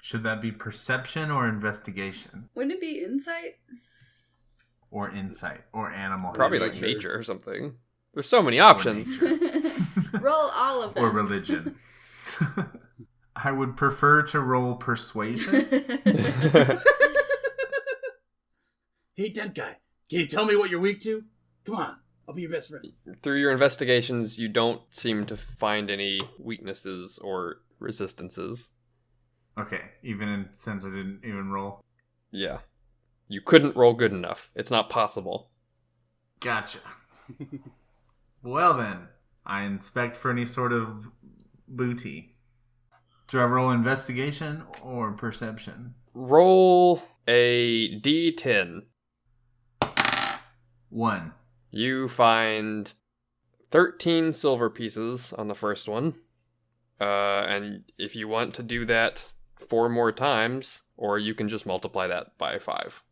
Should that be perception or investigation? Wouldn't it be insight? Or insight? Or animal Probably handling? like nature or something. There's so many options. Roll all of them. Or religion. I would prefer to roll persuasion. Hey, dead guy. Can you tell me what you're weak to? Come on. I'll be your best friend. Through your investigations, you don't seem to find any weaknesses or resistances. Okay, even since I didn't even roll. Yeah. You couldn't roll good enough. It's not possible. Gotcha. Well then, I inspect for any sort of booty. Do I roll investigation or perception? Roll a d10. 1. You find 13 silver pieces on the first one. And if you want to do that 4 more times, or you can just multiply that by 5.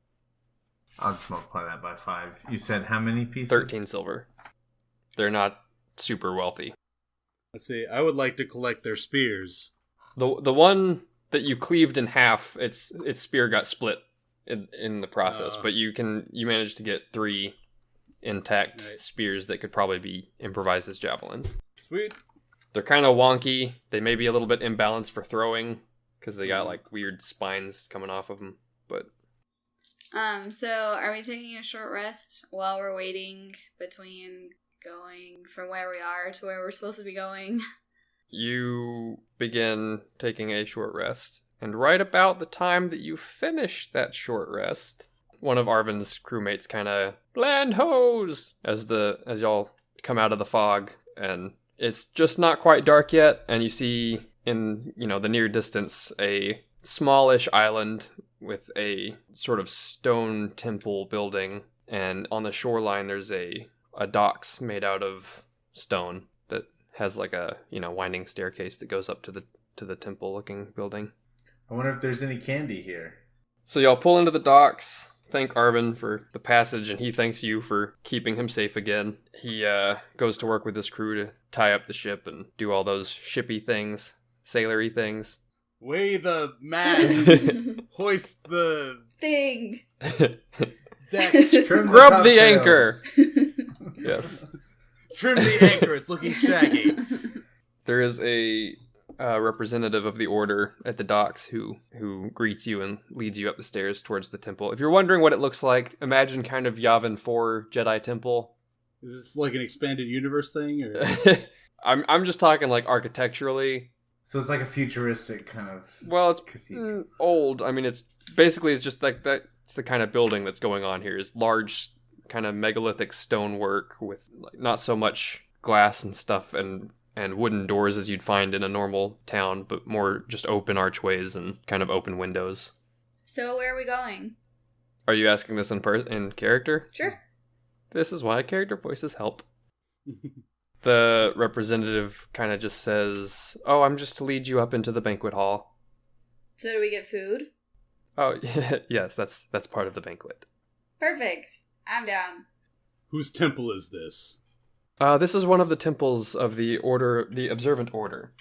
I'll just multiply that by 5. You said how many pieces? 13 silver. They're not super wealthy. Let's see. I would like to collect their spears. The one that you cleaved in half, its spear got split in the process, but you managed to get 3 intact Nice. spears that could probably be improvised as javelins. Sweet. They're kind of wonky. They may be a little bit imbalanced for throwing because they got like weird spines coming off of them. But So are we taking a short rest while we're waiting between going from where we are to where we're supposed to be going? you begin taking a short rest, and right about the time that you finish that short rest, one of Arvin's crewmates kind of land hose as y'all come out of the fog, and it's just not quite dark yet, and you see in the near distance a smallish island with a sort of stone temple building, and on the shoreline there's a docks made out of stone that has like a winding staircase that goes up to the temple looking building. I wonder if there's any candy here. So y'all pull into the docks, thank Arvin for the passage, and he thanks you for keeping him safe again. He goes to work with his crew to tie up the ship and do all those shippy things, sailory things. Weigh the mast. Hoist the Thing. decks. Trim Grub the topsails. anchor! Yes. Trim the anchor. It's looking shaggy. There is a representative of the order at the docks who greets you and leads you up the stairs towards the temple. If you're wondering what it looks like, imagine kind of Yavin 4 Jedi Temple. Is this like an expanded universe thing? Or? I'm just talking like architecturally. So it's like a futuristic kind of... Well, it's cathedral. old. I mean, it's just like that. It's the kind of building that's going on here. Is large, kind of megalithic stonework with like, not so much glass and stuff and wooden doors as you'd find in a normal town, but more just open archways and kind of open windows. So where are we going? Are you asking this in character? Sure. This is why character voices help. The representative kind of just says, "Oh, I'm just to lead you up into the banquet hall." So do we get food? Oh, yes, that's part of the banquet. Perfect. I'm down. Whose temple is this? This is one of the temples of the order, the Observant Order.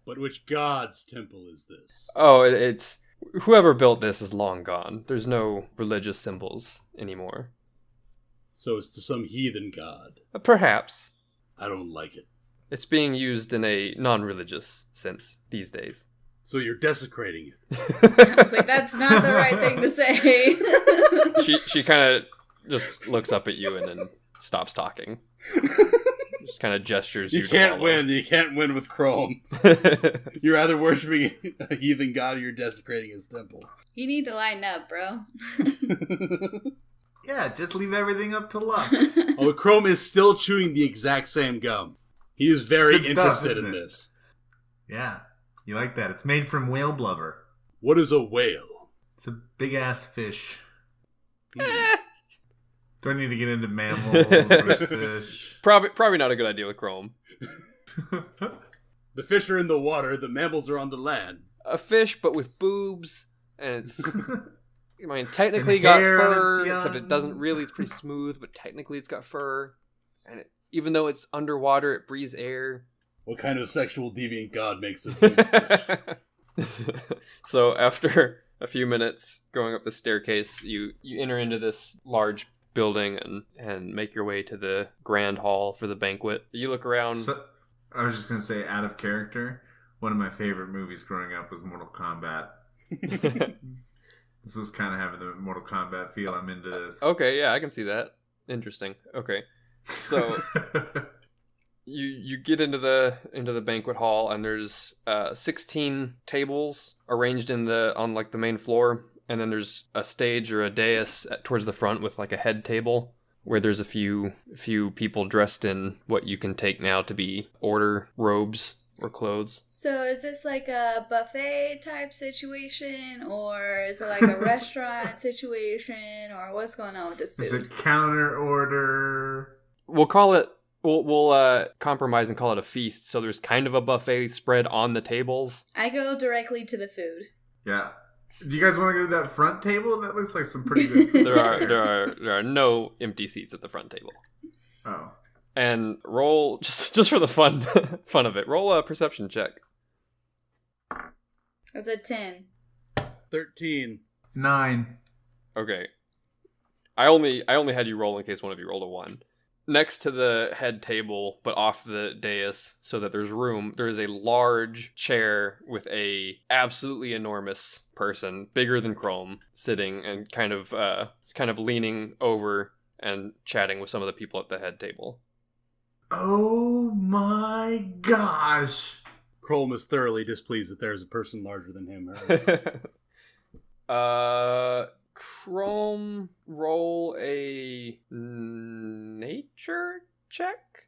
But which god's temple is this? Oh, it's whoever built this is long gone. There's no religious symbols anymore. So it's to some heathen god. Perhaps. I don't like it. It's being used in a non-religious sense these days. So you're desecrating it. I was like, that's not the right thing to say. She kind of just looks up at you and then stops talking. Just kind of gestures you You to can't follow. win. You can't win with Chrome. You're either worshiping a heathen god or you're desecrating his temple. You need to line up, bro. Yeah, just leave everything up to luck. Oh, Chrome is still chewing the exact same gum. He is very Good stuff, interested isn't in it? this. Yeah, you like that. It's made from whale blubber. What is a whale? It's a big-ass fish. Do I need to get into mammals, fish? Probably not a good idea with Chrome. The fish are in the water, the mammals are on the land. a fish, but with boobs, and it's. I mean, technically And got hair on fur, its except it young. doesn't really. It's pretty smooth, but technically it's got fur. And even though it's underwater, it breathes air. What kind of sexual deviant god makes it? So after a few minutes going up the staircase, you enter into this large building and make your way to the grand hall for the banquet. You look around. So, I was just going to say, out of character, one of my favorite movies growing up was Mortal Kombat. This is kind of having the Mortal Kombat feel. I'm into this. Okay, yeah, I can see that. Interesting. Okay. So you get into the banquet hall, and there's 16 tables arranged on the main floor, and then there's a stage or a dais towards the front with like a head table where there's a few people dressed in what you can take now to be order robes or clothes. So is this like a buffet type situation, or is it like a restaurant situation, or what's going on with this food? Is it counter order? We'll call it. We'll compromise and call it a feast. So there's kind of a buffet spread on the tables. I go directly to the food. Yeah. Do you guys want to go to that front table? That looks like some pretty good food. There are no empty seats at the front table. Oh. And roll just for the fun of it. Roll a perception check. It's a 10. 13. 9. Okay. I only had you roll in case one of you rolled a 1. Next to the head table, but off the dais, so that there's room, there is a large chair with a absolutely enormous person, bigger than Chrome, sitting and kind of leaning over and chatting with some of the people at the head table. Oh my gosh. Krolm is thoroughly displeased that there is a person larger than him. Chrome, roll a nature check?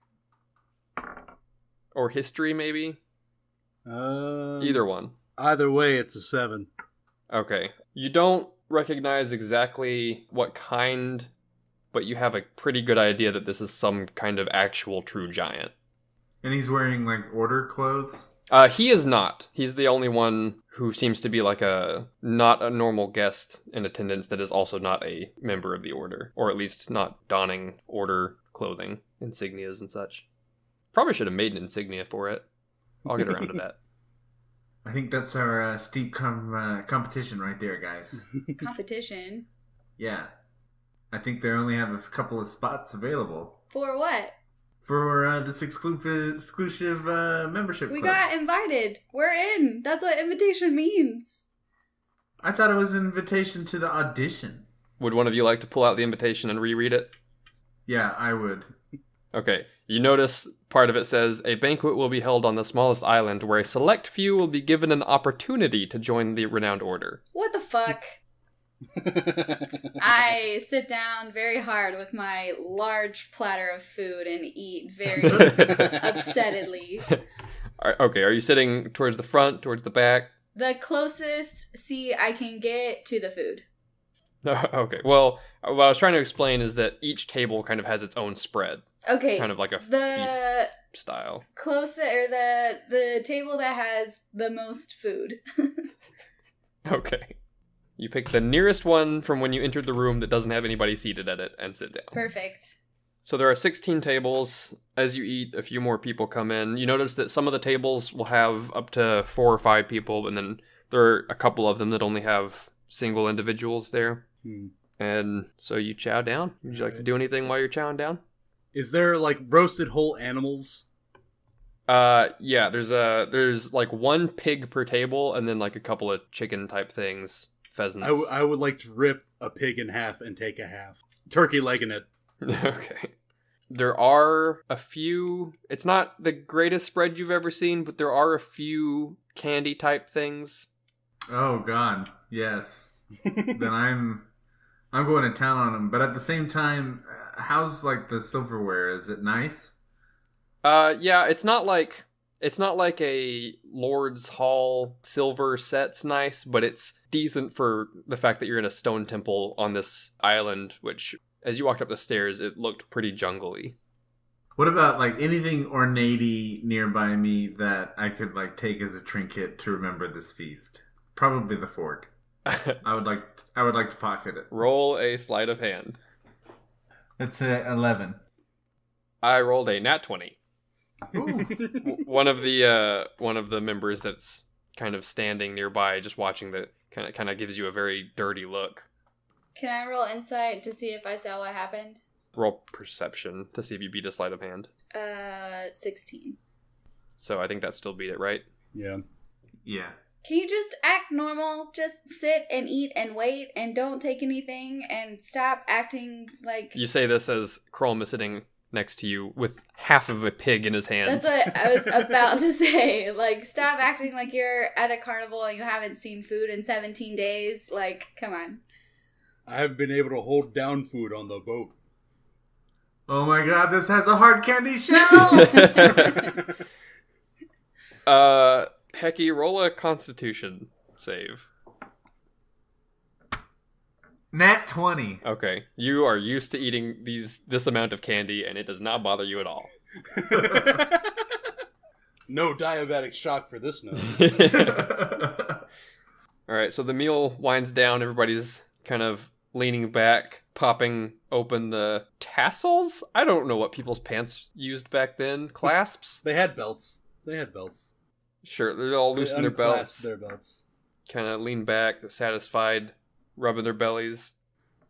Or history, maybe? Either one. Either way, it's a 7. Okay. You don't recognize exactly what kind, but you have a pretty good idea that this is some kind of actual true giant. And he's wearing, like, order clothes? He is not. He's the only one who seems to be like not a normal guest in attendance that is also not a member of the order, or at least not donning order clothing, insignias and such. Probably should have made an insignia for it. I'll get around to that. I think that's our steep competition right there, guys. Competition? Yeah. I think they only have a couple of spots available. For what? For this exclusive membership We club. got invited. We're in. That's what invitation means. I thought it was an invitation to the audition. Would one of you like to pull out the invitation and reread it? Yeah, I would. Okay. You notice part of it says, a banquet will be held on the smallest island where a select few will be given an opportunity to join the renowned order. What the fuck? I sit down very hard with my large platter of food and eat very upsettedly. Okay, are you sitting towards the front, towards the back? The closest seat I can get to the food. Okay, well, what I was trying to explain is that each table kind of has its own spread. Okay. Kind of like a the feast style. the table that has the most food. Okay. You pick the nearest one from when you entered the room that doesn't have anybody seated at it and sit down. Perfect. So there are 16 tables. As you eat, a few more people come in. You notice that some of the tables will have up to 4 or 5 people, and then there are a couple of them that only have single individuals there. And so you chow down. Would you like to do anything while you're chowing down? Is there like roasted whole animals? Yeah, there's like 1 pig per table, and then like a couple of chicken type things. Pheasants. I would like to rip a pig in half and take a half. Turkey legging it. Okay. There are a few... It's not the greatest spread you've ever seen, but there are a few candy type things. Oh God, yes. Then I'm going to town on them. But at the same time, how's like the silverware? Is it nice? Yeah, it's not like a Lord's Hall silver set's nice, but it's decent for the fact that you're in a stone temple on this island, which, as you walked up the stairs, it looked pretty jungly. What about like anything ornate nearby me that I could like take as a trinket to remember this feast? Probably the fork. I would like to pocket it. Roll a sleight of hand. That's a 11. I rolled a nat 20. Ooh. One of the members that's kind of standing nearby, just watching the kind of gives you a very dirty look. Can I roll insight to see if I saw what happened? Roll perception to see if you beat a sleight of hand. 16. So I think that still beat it, right? Yeah. Yeah. Can you just act normal? Just sit and eat and wait and don't take anything and stop acting like... You say this as Chrome is sitting next to you with half of a pig in his hands. That's what I was about to say. Like, stop acting like you're at a carnival and you haven't seen food in 17 days. Like, come on. I have been able to hold down food on the boat. Oh my god, this has a hard candy shell! Hecky, roll a Constitution save. Nat 20. Okay, you are used to eating this amount of candy, and it does not bother you at all. No diabetic shock for this note. All right, so the meal winds down. Everybody's kind of leaning back, popping open the tassels. I don't know what people's pants used back then. Clasps? They had belts. Sure, they're all loosen their unclasped belts. their belts. Kind of lean back, satisfied, rubbing their bellies.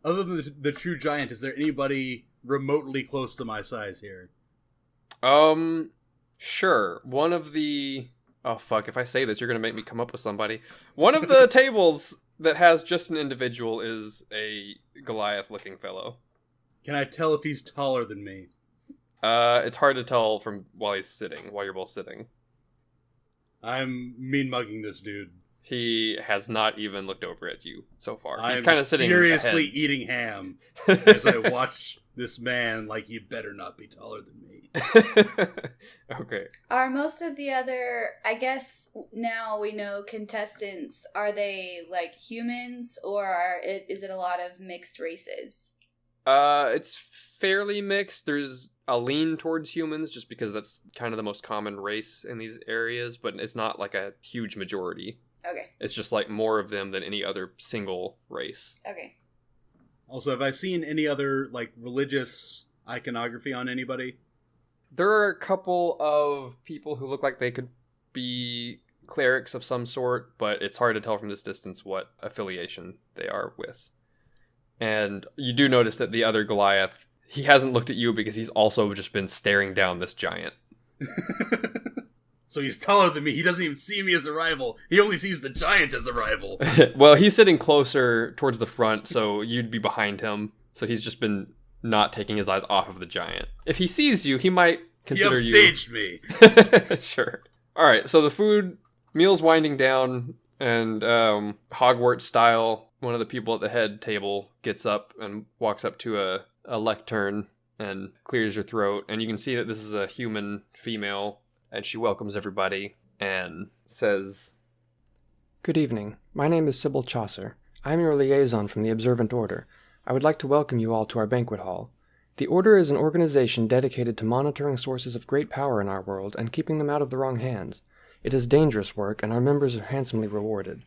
Other than the true giant, is there anybody remotely close to my size here? Sure. One of the... Oh, fuck, if I say this, you're going to make me come up with somebody. One of the tables that has just an individual is a Goliath-looking fellow. Can I tell if he's taller than me? It's hard to tell from while you're both sitting. I'm mean-mugging this dude. He has not even looked over at you so far. He's I'm kind of sitting furiously ahead. eating ham as I watch this man like he better not be taller than me. Okay. Are most of the other, I guess now we know contestants, are they like humans or is it a lot of mixed races? It's fairly mixed. There's a lean towards humans just because that's kind of the most common race in these areas, but it's not like a huge majority. Okay. It's just like more of them than any other single race. Okay. Also, have I seen any other like religious iconography on anybody? There are a couple of people who look like they could be clerics of some sort, but it's hard to tell from this distance what affiliation they are with. And you do notice that the other Goliath, he hasn't looked at you because he's also just been staring down this giant. So he's taller than me. He doesn't even see me as a rival. He only sees the giant as a rival. Well, he's sitting closer towards the front, so you'd be behind him. So he's just been not taking his eyes off of the giant. If he sees you, he might consider He you. upstaged me. Sure. All right, so the meal's winding down, and Hogwarts style, one of the people at the head table gets up and walks up to a lectern and clears her throat, and you can see that this is a human female, and she welcomes everybody and says, "Good evening. My name is Sybil Chaucer. I am your liaison from the Observant Order. I would like to welcome you all to our banquet hall. The Order is an organization dedicated to monitoring sources of great power in our world and keeping them out of the wrong hands. It is dangerous work, and our members are handsomely rewarded.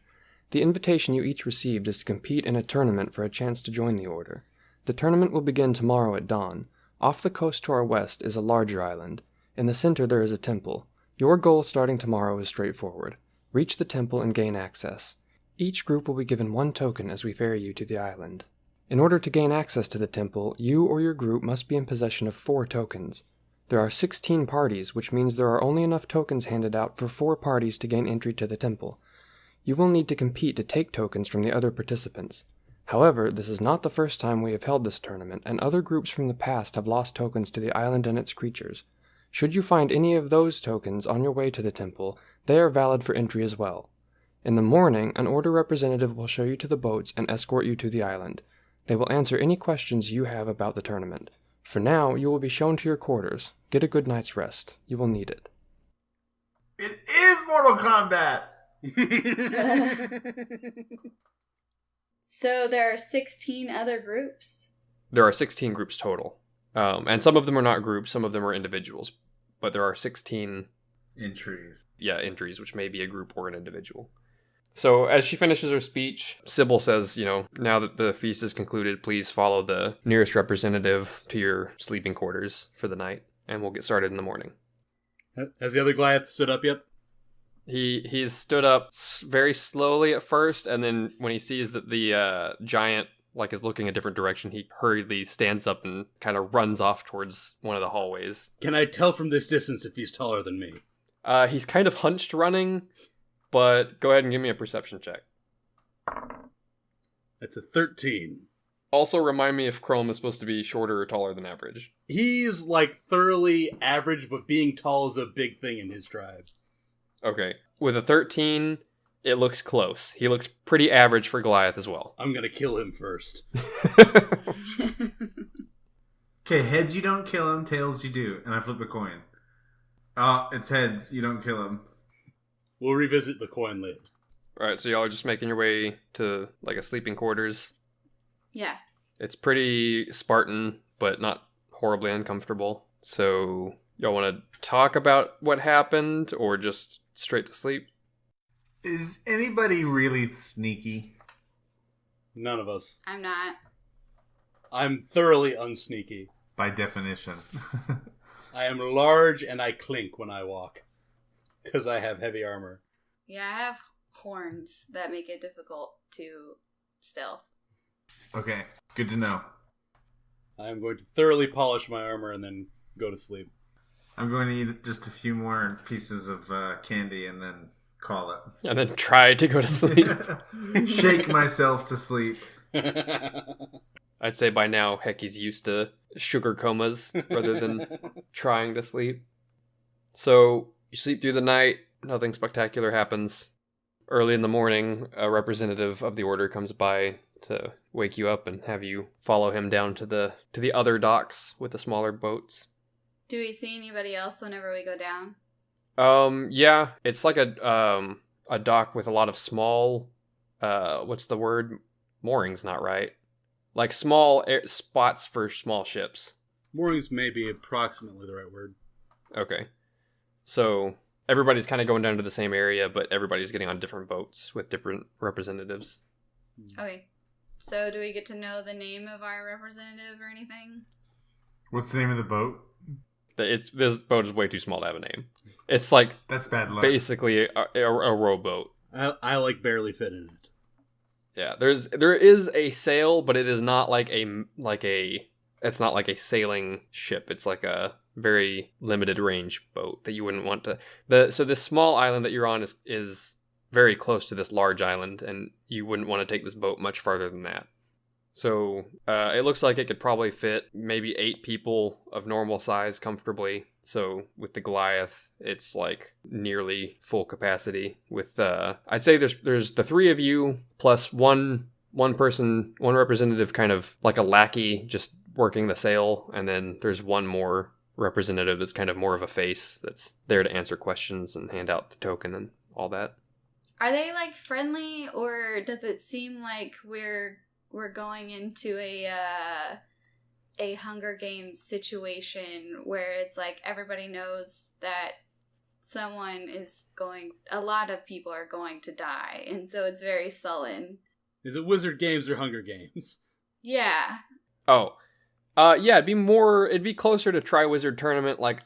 The invitation you each received is to compete in a tournament for a chance to join the Order. The tournament will begin tomorrow at dawn. Off the coast to our west is a larger island. In the center there is a temple. Your goal starting tomorrow is straightforward. Reach the temple and gain access. Each group will be given one token as we ferry you to the island. In order to gain access to the temple, you or your group must be in possession of 4 tokens. There are 16 parties, which means there are only enough tokens handed out for 4 parties to gain entry to the temple. You will need to compete to take tokens from the other participants. However, this is not the first time we have held this tournament, and other groups from the past have lost tokens to the island and its creatures. Should you find any of those tokens on your way to the temple, they are valid for entry as well. In the morning, an Order representative will show you to the boats and escort you to the island. They will answer any questions you have about the tournament. For now, you will be shown to your quarters. Get a good night's rest. You will need it." It is Mortal Kombat! So there are 16 other groups? There are 16 groups total. And some of them are not groups, some of them are individuals. But there are 16 Entries. entries, which may be a group or an individual. So as she finishes her speech, Sybil says, now that the feast is concluded, please follow the nearest representative to your sleeping quarters for the night, and we'll get started in the morning. Has the other Goliath stood up yet? He's stood up very slowly at first, and then when he sees that the giant is looking a different direction, he hurriedly stands up and kind of runs off towards one of the hallways. Can I tell from this distance if he's taller than me? He's kind of hunched running, but go ahead and give me a perception check. That's a 13. Also remind me if Chrome is supposed to be shorter or taller than average. He's thoroughly average, but being tall is a big thing in his tribe. Okay. With a 13, it looks close. He looks pretty average for Goliath as well. I'm gonna kill him first. Okay, heads you don't kill him, tails you do. And I flip a coin. Oh, it's heads. You don't kill him. We'll revisit the coin later. Alright, so y'all are just making your way to a sleeping quarters. Yeah. It's pretty Spartan, but not horribly uncomfortable. So y'all want to talk about what happened or just straight to sleep? Is anybody really sneaky? None of us. I'm not. I'm thoroughly unsneaky. By definition. I am large and I clink when I walk. Because I have heavy armor. Yeah, I have horns that make it difficult to stealth. Okay, good to know. I am going to thoroughly polish my armor and then go to sleep. I'm going to eat just a few more pieces of candy and then call it. And then try to go to sleep. Shake myself to sleep. I'd say by now, Hecky's used to sugar comas rather than trying to sleep. So you sleep through the night, nothing spectacular happens. Early in the morning, a representative of the order comes by to wake you up and have you follow him down to the other docks with the smaller boats. Do we see anybody else whenever we go down? Yeah, it's like a dock with a lot of small, what's the word? Moorings, not right. Like small spots for small ships. Moorings may be approximately the right word. Okay. So everybody's kind of going down to the same area, but everybody's getting on different boats with different representatives. Okay. So do we get to know the name of our representative or anything? What's the name of the boat? This boat is way too small to have a name. It's that's bad luck. basically a rowboat. I barely fit in it. Yeah, there is a sail, but it is not it's not like a sailing ship. It's like a very limited range boat that you wouldn't want to. So this small island that you're on is very close to this large island, and you wouldn't want to take this boat much farther than that. So it looks like it could probably fit maybe 8 people of normal size comfortably. So with the Goliath, it's nearly full capacity. With I'd say there's the 3 of you plus one person, one representative, kind of like a lackey just working the sail, and then there's one more representative that's kind of more of a face that's there to answer questions and hand out the token and all that. Are they friendly, or does it seem like we're going into a Hunger Games situation where it's everybody knows that a lot of people are going to die, and so it's very sullen? Is it Wizard Games or Hunger Games? Yeah. Oh. Yeah, it'd be closer to Triwizard Tournament. That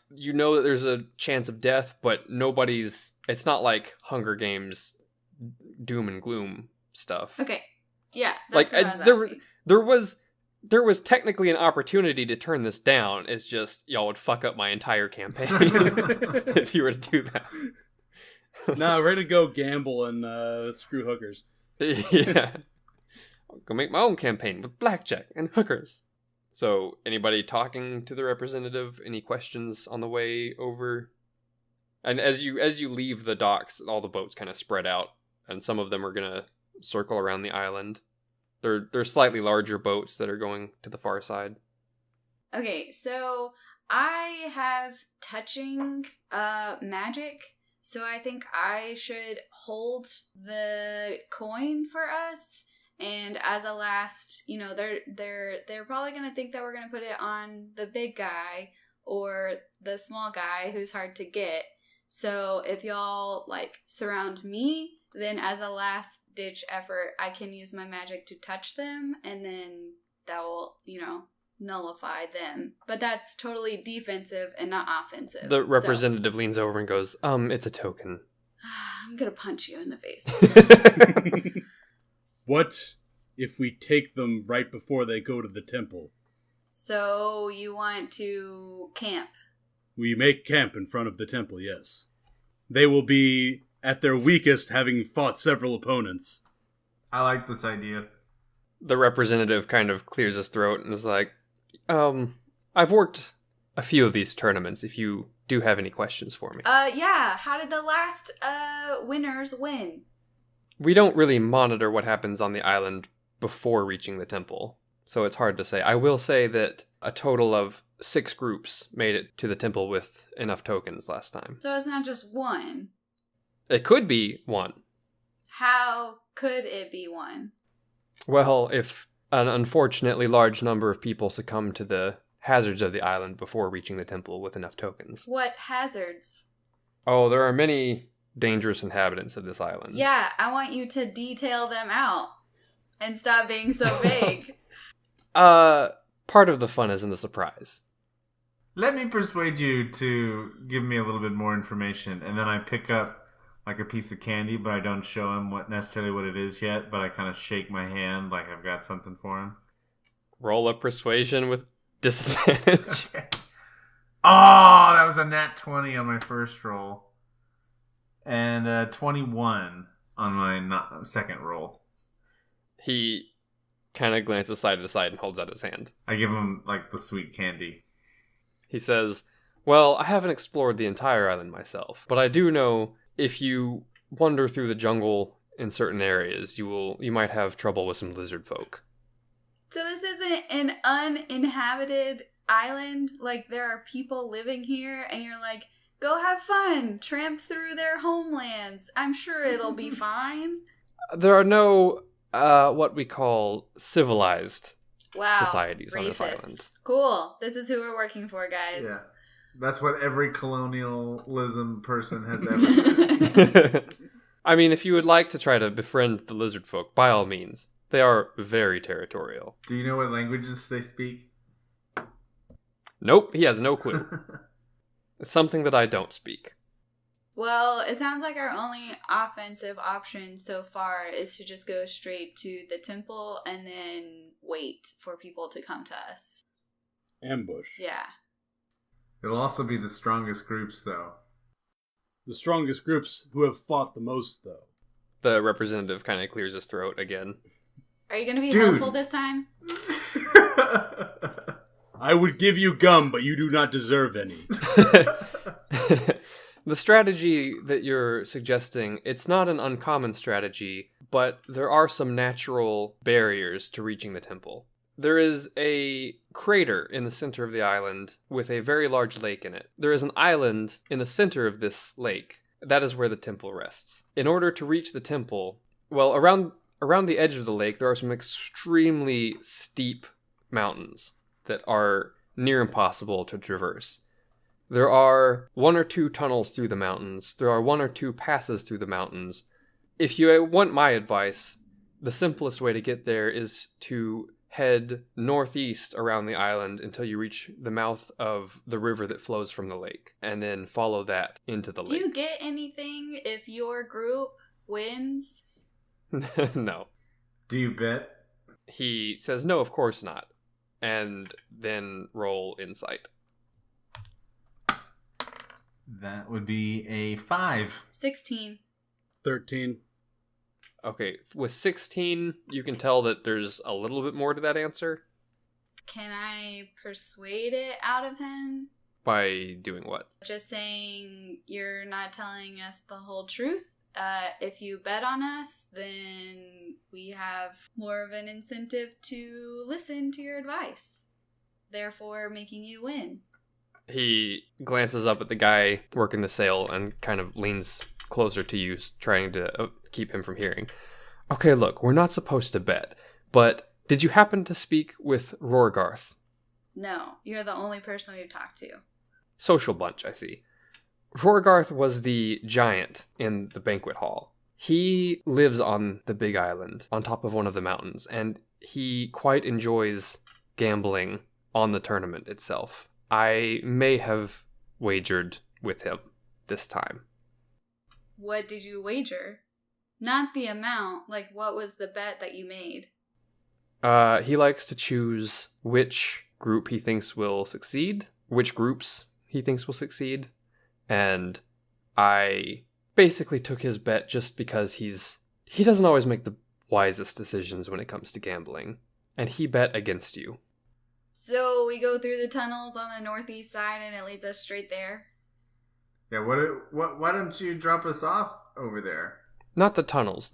there's a chance of death, but it's not like Hunger Games doom and gloom stuff. Okay. Yeah. That's what I was asking. There was technically an opportunity to turn this down. It's just y'all would fuck up my entire campaign if you were to do that. No, ready to go gamble and screw hookers. Yeah. I'll go make my own campaign with blackjack and hookers. So, anybody talking to the representative? Any questions on the way over? And as you leave the docks, all the boats kind of spread out, and some of them are gonna circle around the island. They're slightly larger boats that are going to the far side. Okay, so I have touching magic, so I think I should hold the coin for us, And as a last, they're probably gonna think that we're gonna put it on the big guy or the small guy who's hard to get. So if y'all surround me, then as a last ditch effort, I can use my magic to touch them, and then that will, nullify them. But that's totally defensive and not offensive. The representative leans over and goes, it's a token. I'm gonna punch you in the face. What if we take them right before they go to the temple? So you want to camp? We make camp in front of the temple, yes. They will be at their weakest, having fought several opponents. I like this idea. The representative kind of clears his throat and is like, I've worked a few of these tournaments if you do have any questions for me. Yeah. How did the last winners win? We don't really monitor what happens on the island before reaching the temple, so it's hard to say. I will say that a total of 6 groups made it to the temple with enough tokens last time. So it's not just one. It could be 1. How could it be 1? Well, if an unfortunately large number of people succumb to the hazards of the island before reaching the temple with enough tokens. What hazards? Oh, there are many dangerous inhabitants of this island. Yeah, I want you to detail them out and stop being so vague. Part of the fun is in the surprise. Let me persuade you to give me a little bit more information, and then I pick up a piece of candy, but I don't show him what it is yet, but I kind of shake my hand like I've got something for him. Roll a persuasion with disadvantage. Okay. Oh, that was a nat 20 on my first roll. And 21 on my second roll. He kind of glances side to side and holds out his hand. I give him, the sweet candy. He says, well, I haven't explored the entire island myself, but I do know if you wander through the jungle in certain areas, you might have trouble with some lizard folk. So this isn't an uninhabited island? There are people living here, and you're like, go have fun, tramp through their homelands. I'm sure it'll be fine. There are no, what we call civilized societies racist. on this island. Cool. This is who we're working for, guys. Yeah. That's what every colonialism person has ever said. I mean, if you would like to try to befriend the lizard folk, by all means. They are very territorial. Do you know what languages they speak? Nope, he has no clue. It's something that I don't speak. Well, it sounds like our only offensive option so far is to just go straight to the temple and then wait for people to come to us. Ambush. Yeah. It'll also be the strongest groups, though. The strongest groups who have fought the most, though. The representative kind of clears his throat again. Are you going to be helpful this time? I would give you gum, but you do not deserve any. The strategy that you're suggesting, it's not an uncommon strategy, but there are some natural barriers to reaching the temple. There is a crater in the center of the island with a very large lake in it. There is an island in the center of this lake. That is where the temple rests. In order to reach the temple, well, around the edge of the lake, there are some extremely steep mountains that are near impossible to traverse. There are 1 or 2 tunnels through the mountains. There are 1 or 2 passes through the mountains. If you want my advice, the simplest way to get there is to head northeast around the island until you reach the mouth of the river that flows from the lake, and then follow that into the lake. Do you get anything if your group wins? No. Do you bet? He says, no, of course not. And then roll insight. That would be a 5. 16. 13. Okay, with 16, you can tell that there's a little bit more to that answer. Can I persuade it out of him? By doing what? Just saying you're not telling us the whole truth. If you bet on us, then we have more of an incentive to listen to your advice, therefore making you win. He glances up at the guy working the sail and kind of leans closer to you, trying to keep him from hearing. Okay, look, we're not supposed to bet, but did you happen to speak with Rorgarth? No, you're the only person we've talked to. Social bunch, I see. Rorgarth was the giant in the banquet hall. He lives on the big island, on top of one of the mountains, and he quite enjoys gambling on the tournament itself. I may have wagered with him this time. What did you wager? Not the amount, like what was the bet that you made? He likes to choose which group he thinks will succeed, which groups he thinks will succeed, and I basically took his bet just because he doesn't always make the wisest decisions when it comes to gambling, and he bet against you. So we go through the tunnels on the northeast side and it leads us straight there? Yeah, why don't you drop us off over there? Not the tunnels.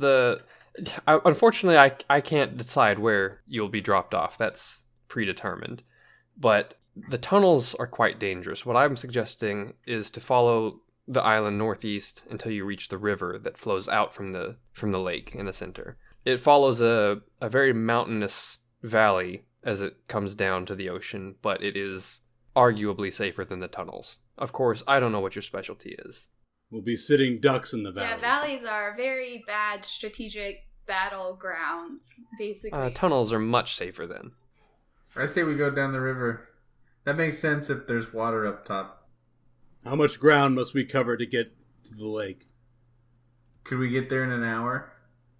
Unfortunately, I can't decide where you'll be dropped off. That's predetermined. But the tunnels are quite dangerous. What I'm suggesting is to follow the island northeast until you reach the river that flows out from the lake in the center. It follows a very mountainous valley as it comes down to the ocean, but it is arguably safer than the tunnels. Of course, I don't know what your specialty is. We'll be sitting ducks in the valley. Yeah, valleys are very bad strategic battlegrounds, basically. Tunnels are much safer then. I say we go down the river. That makes sense if there's water up top. How much ground must we cover to get to the lake? Could we get there in an hour?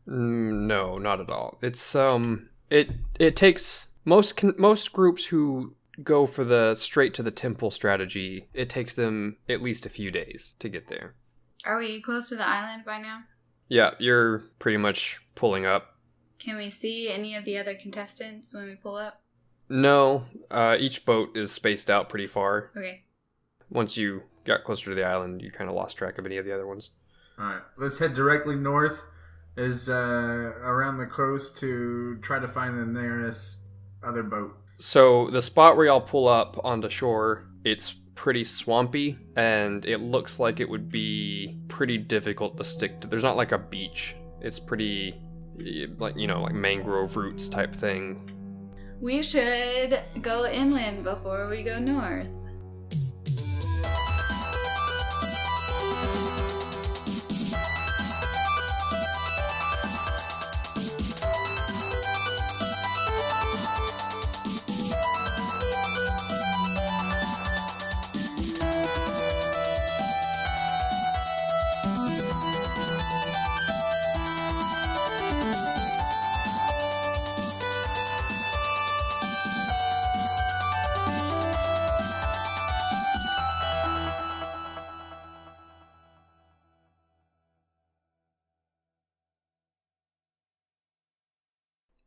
No, not at all. It's it takes most groups who go for the straight to the temple strategy. It takes them at least a few days to get there. Are we close to the island by now? Yeah, you're pretty much pulling up. Can we see any of the other contestants when we pull up? No, each boat is spaced out pretty far. Okay. Once you got closer to the island, you kind of lost track of any of the other ones. Alright, let's head directly north around the coast to try to find the nearest other boat. So the spot where y'all pull up onto shore, it's pretty swampy, and it looks like it would be pretty difficult to stick to. There's not like a beach. It's pretty, like mangrove roots type thing. We should go inland before we go north.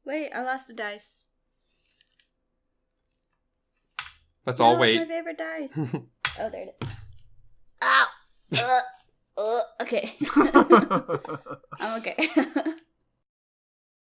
Wait, I lost a dice. Let's all wait. It's my favorite dice. Oh, there it is. Ow! Okay. I'm okay.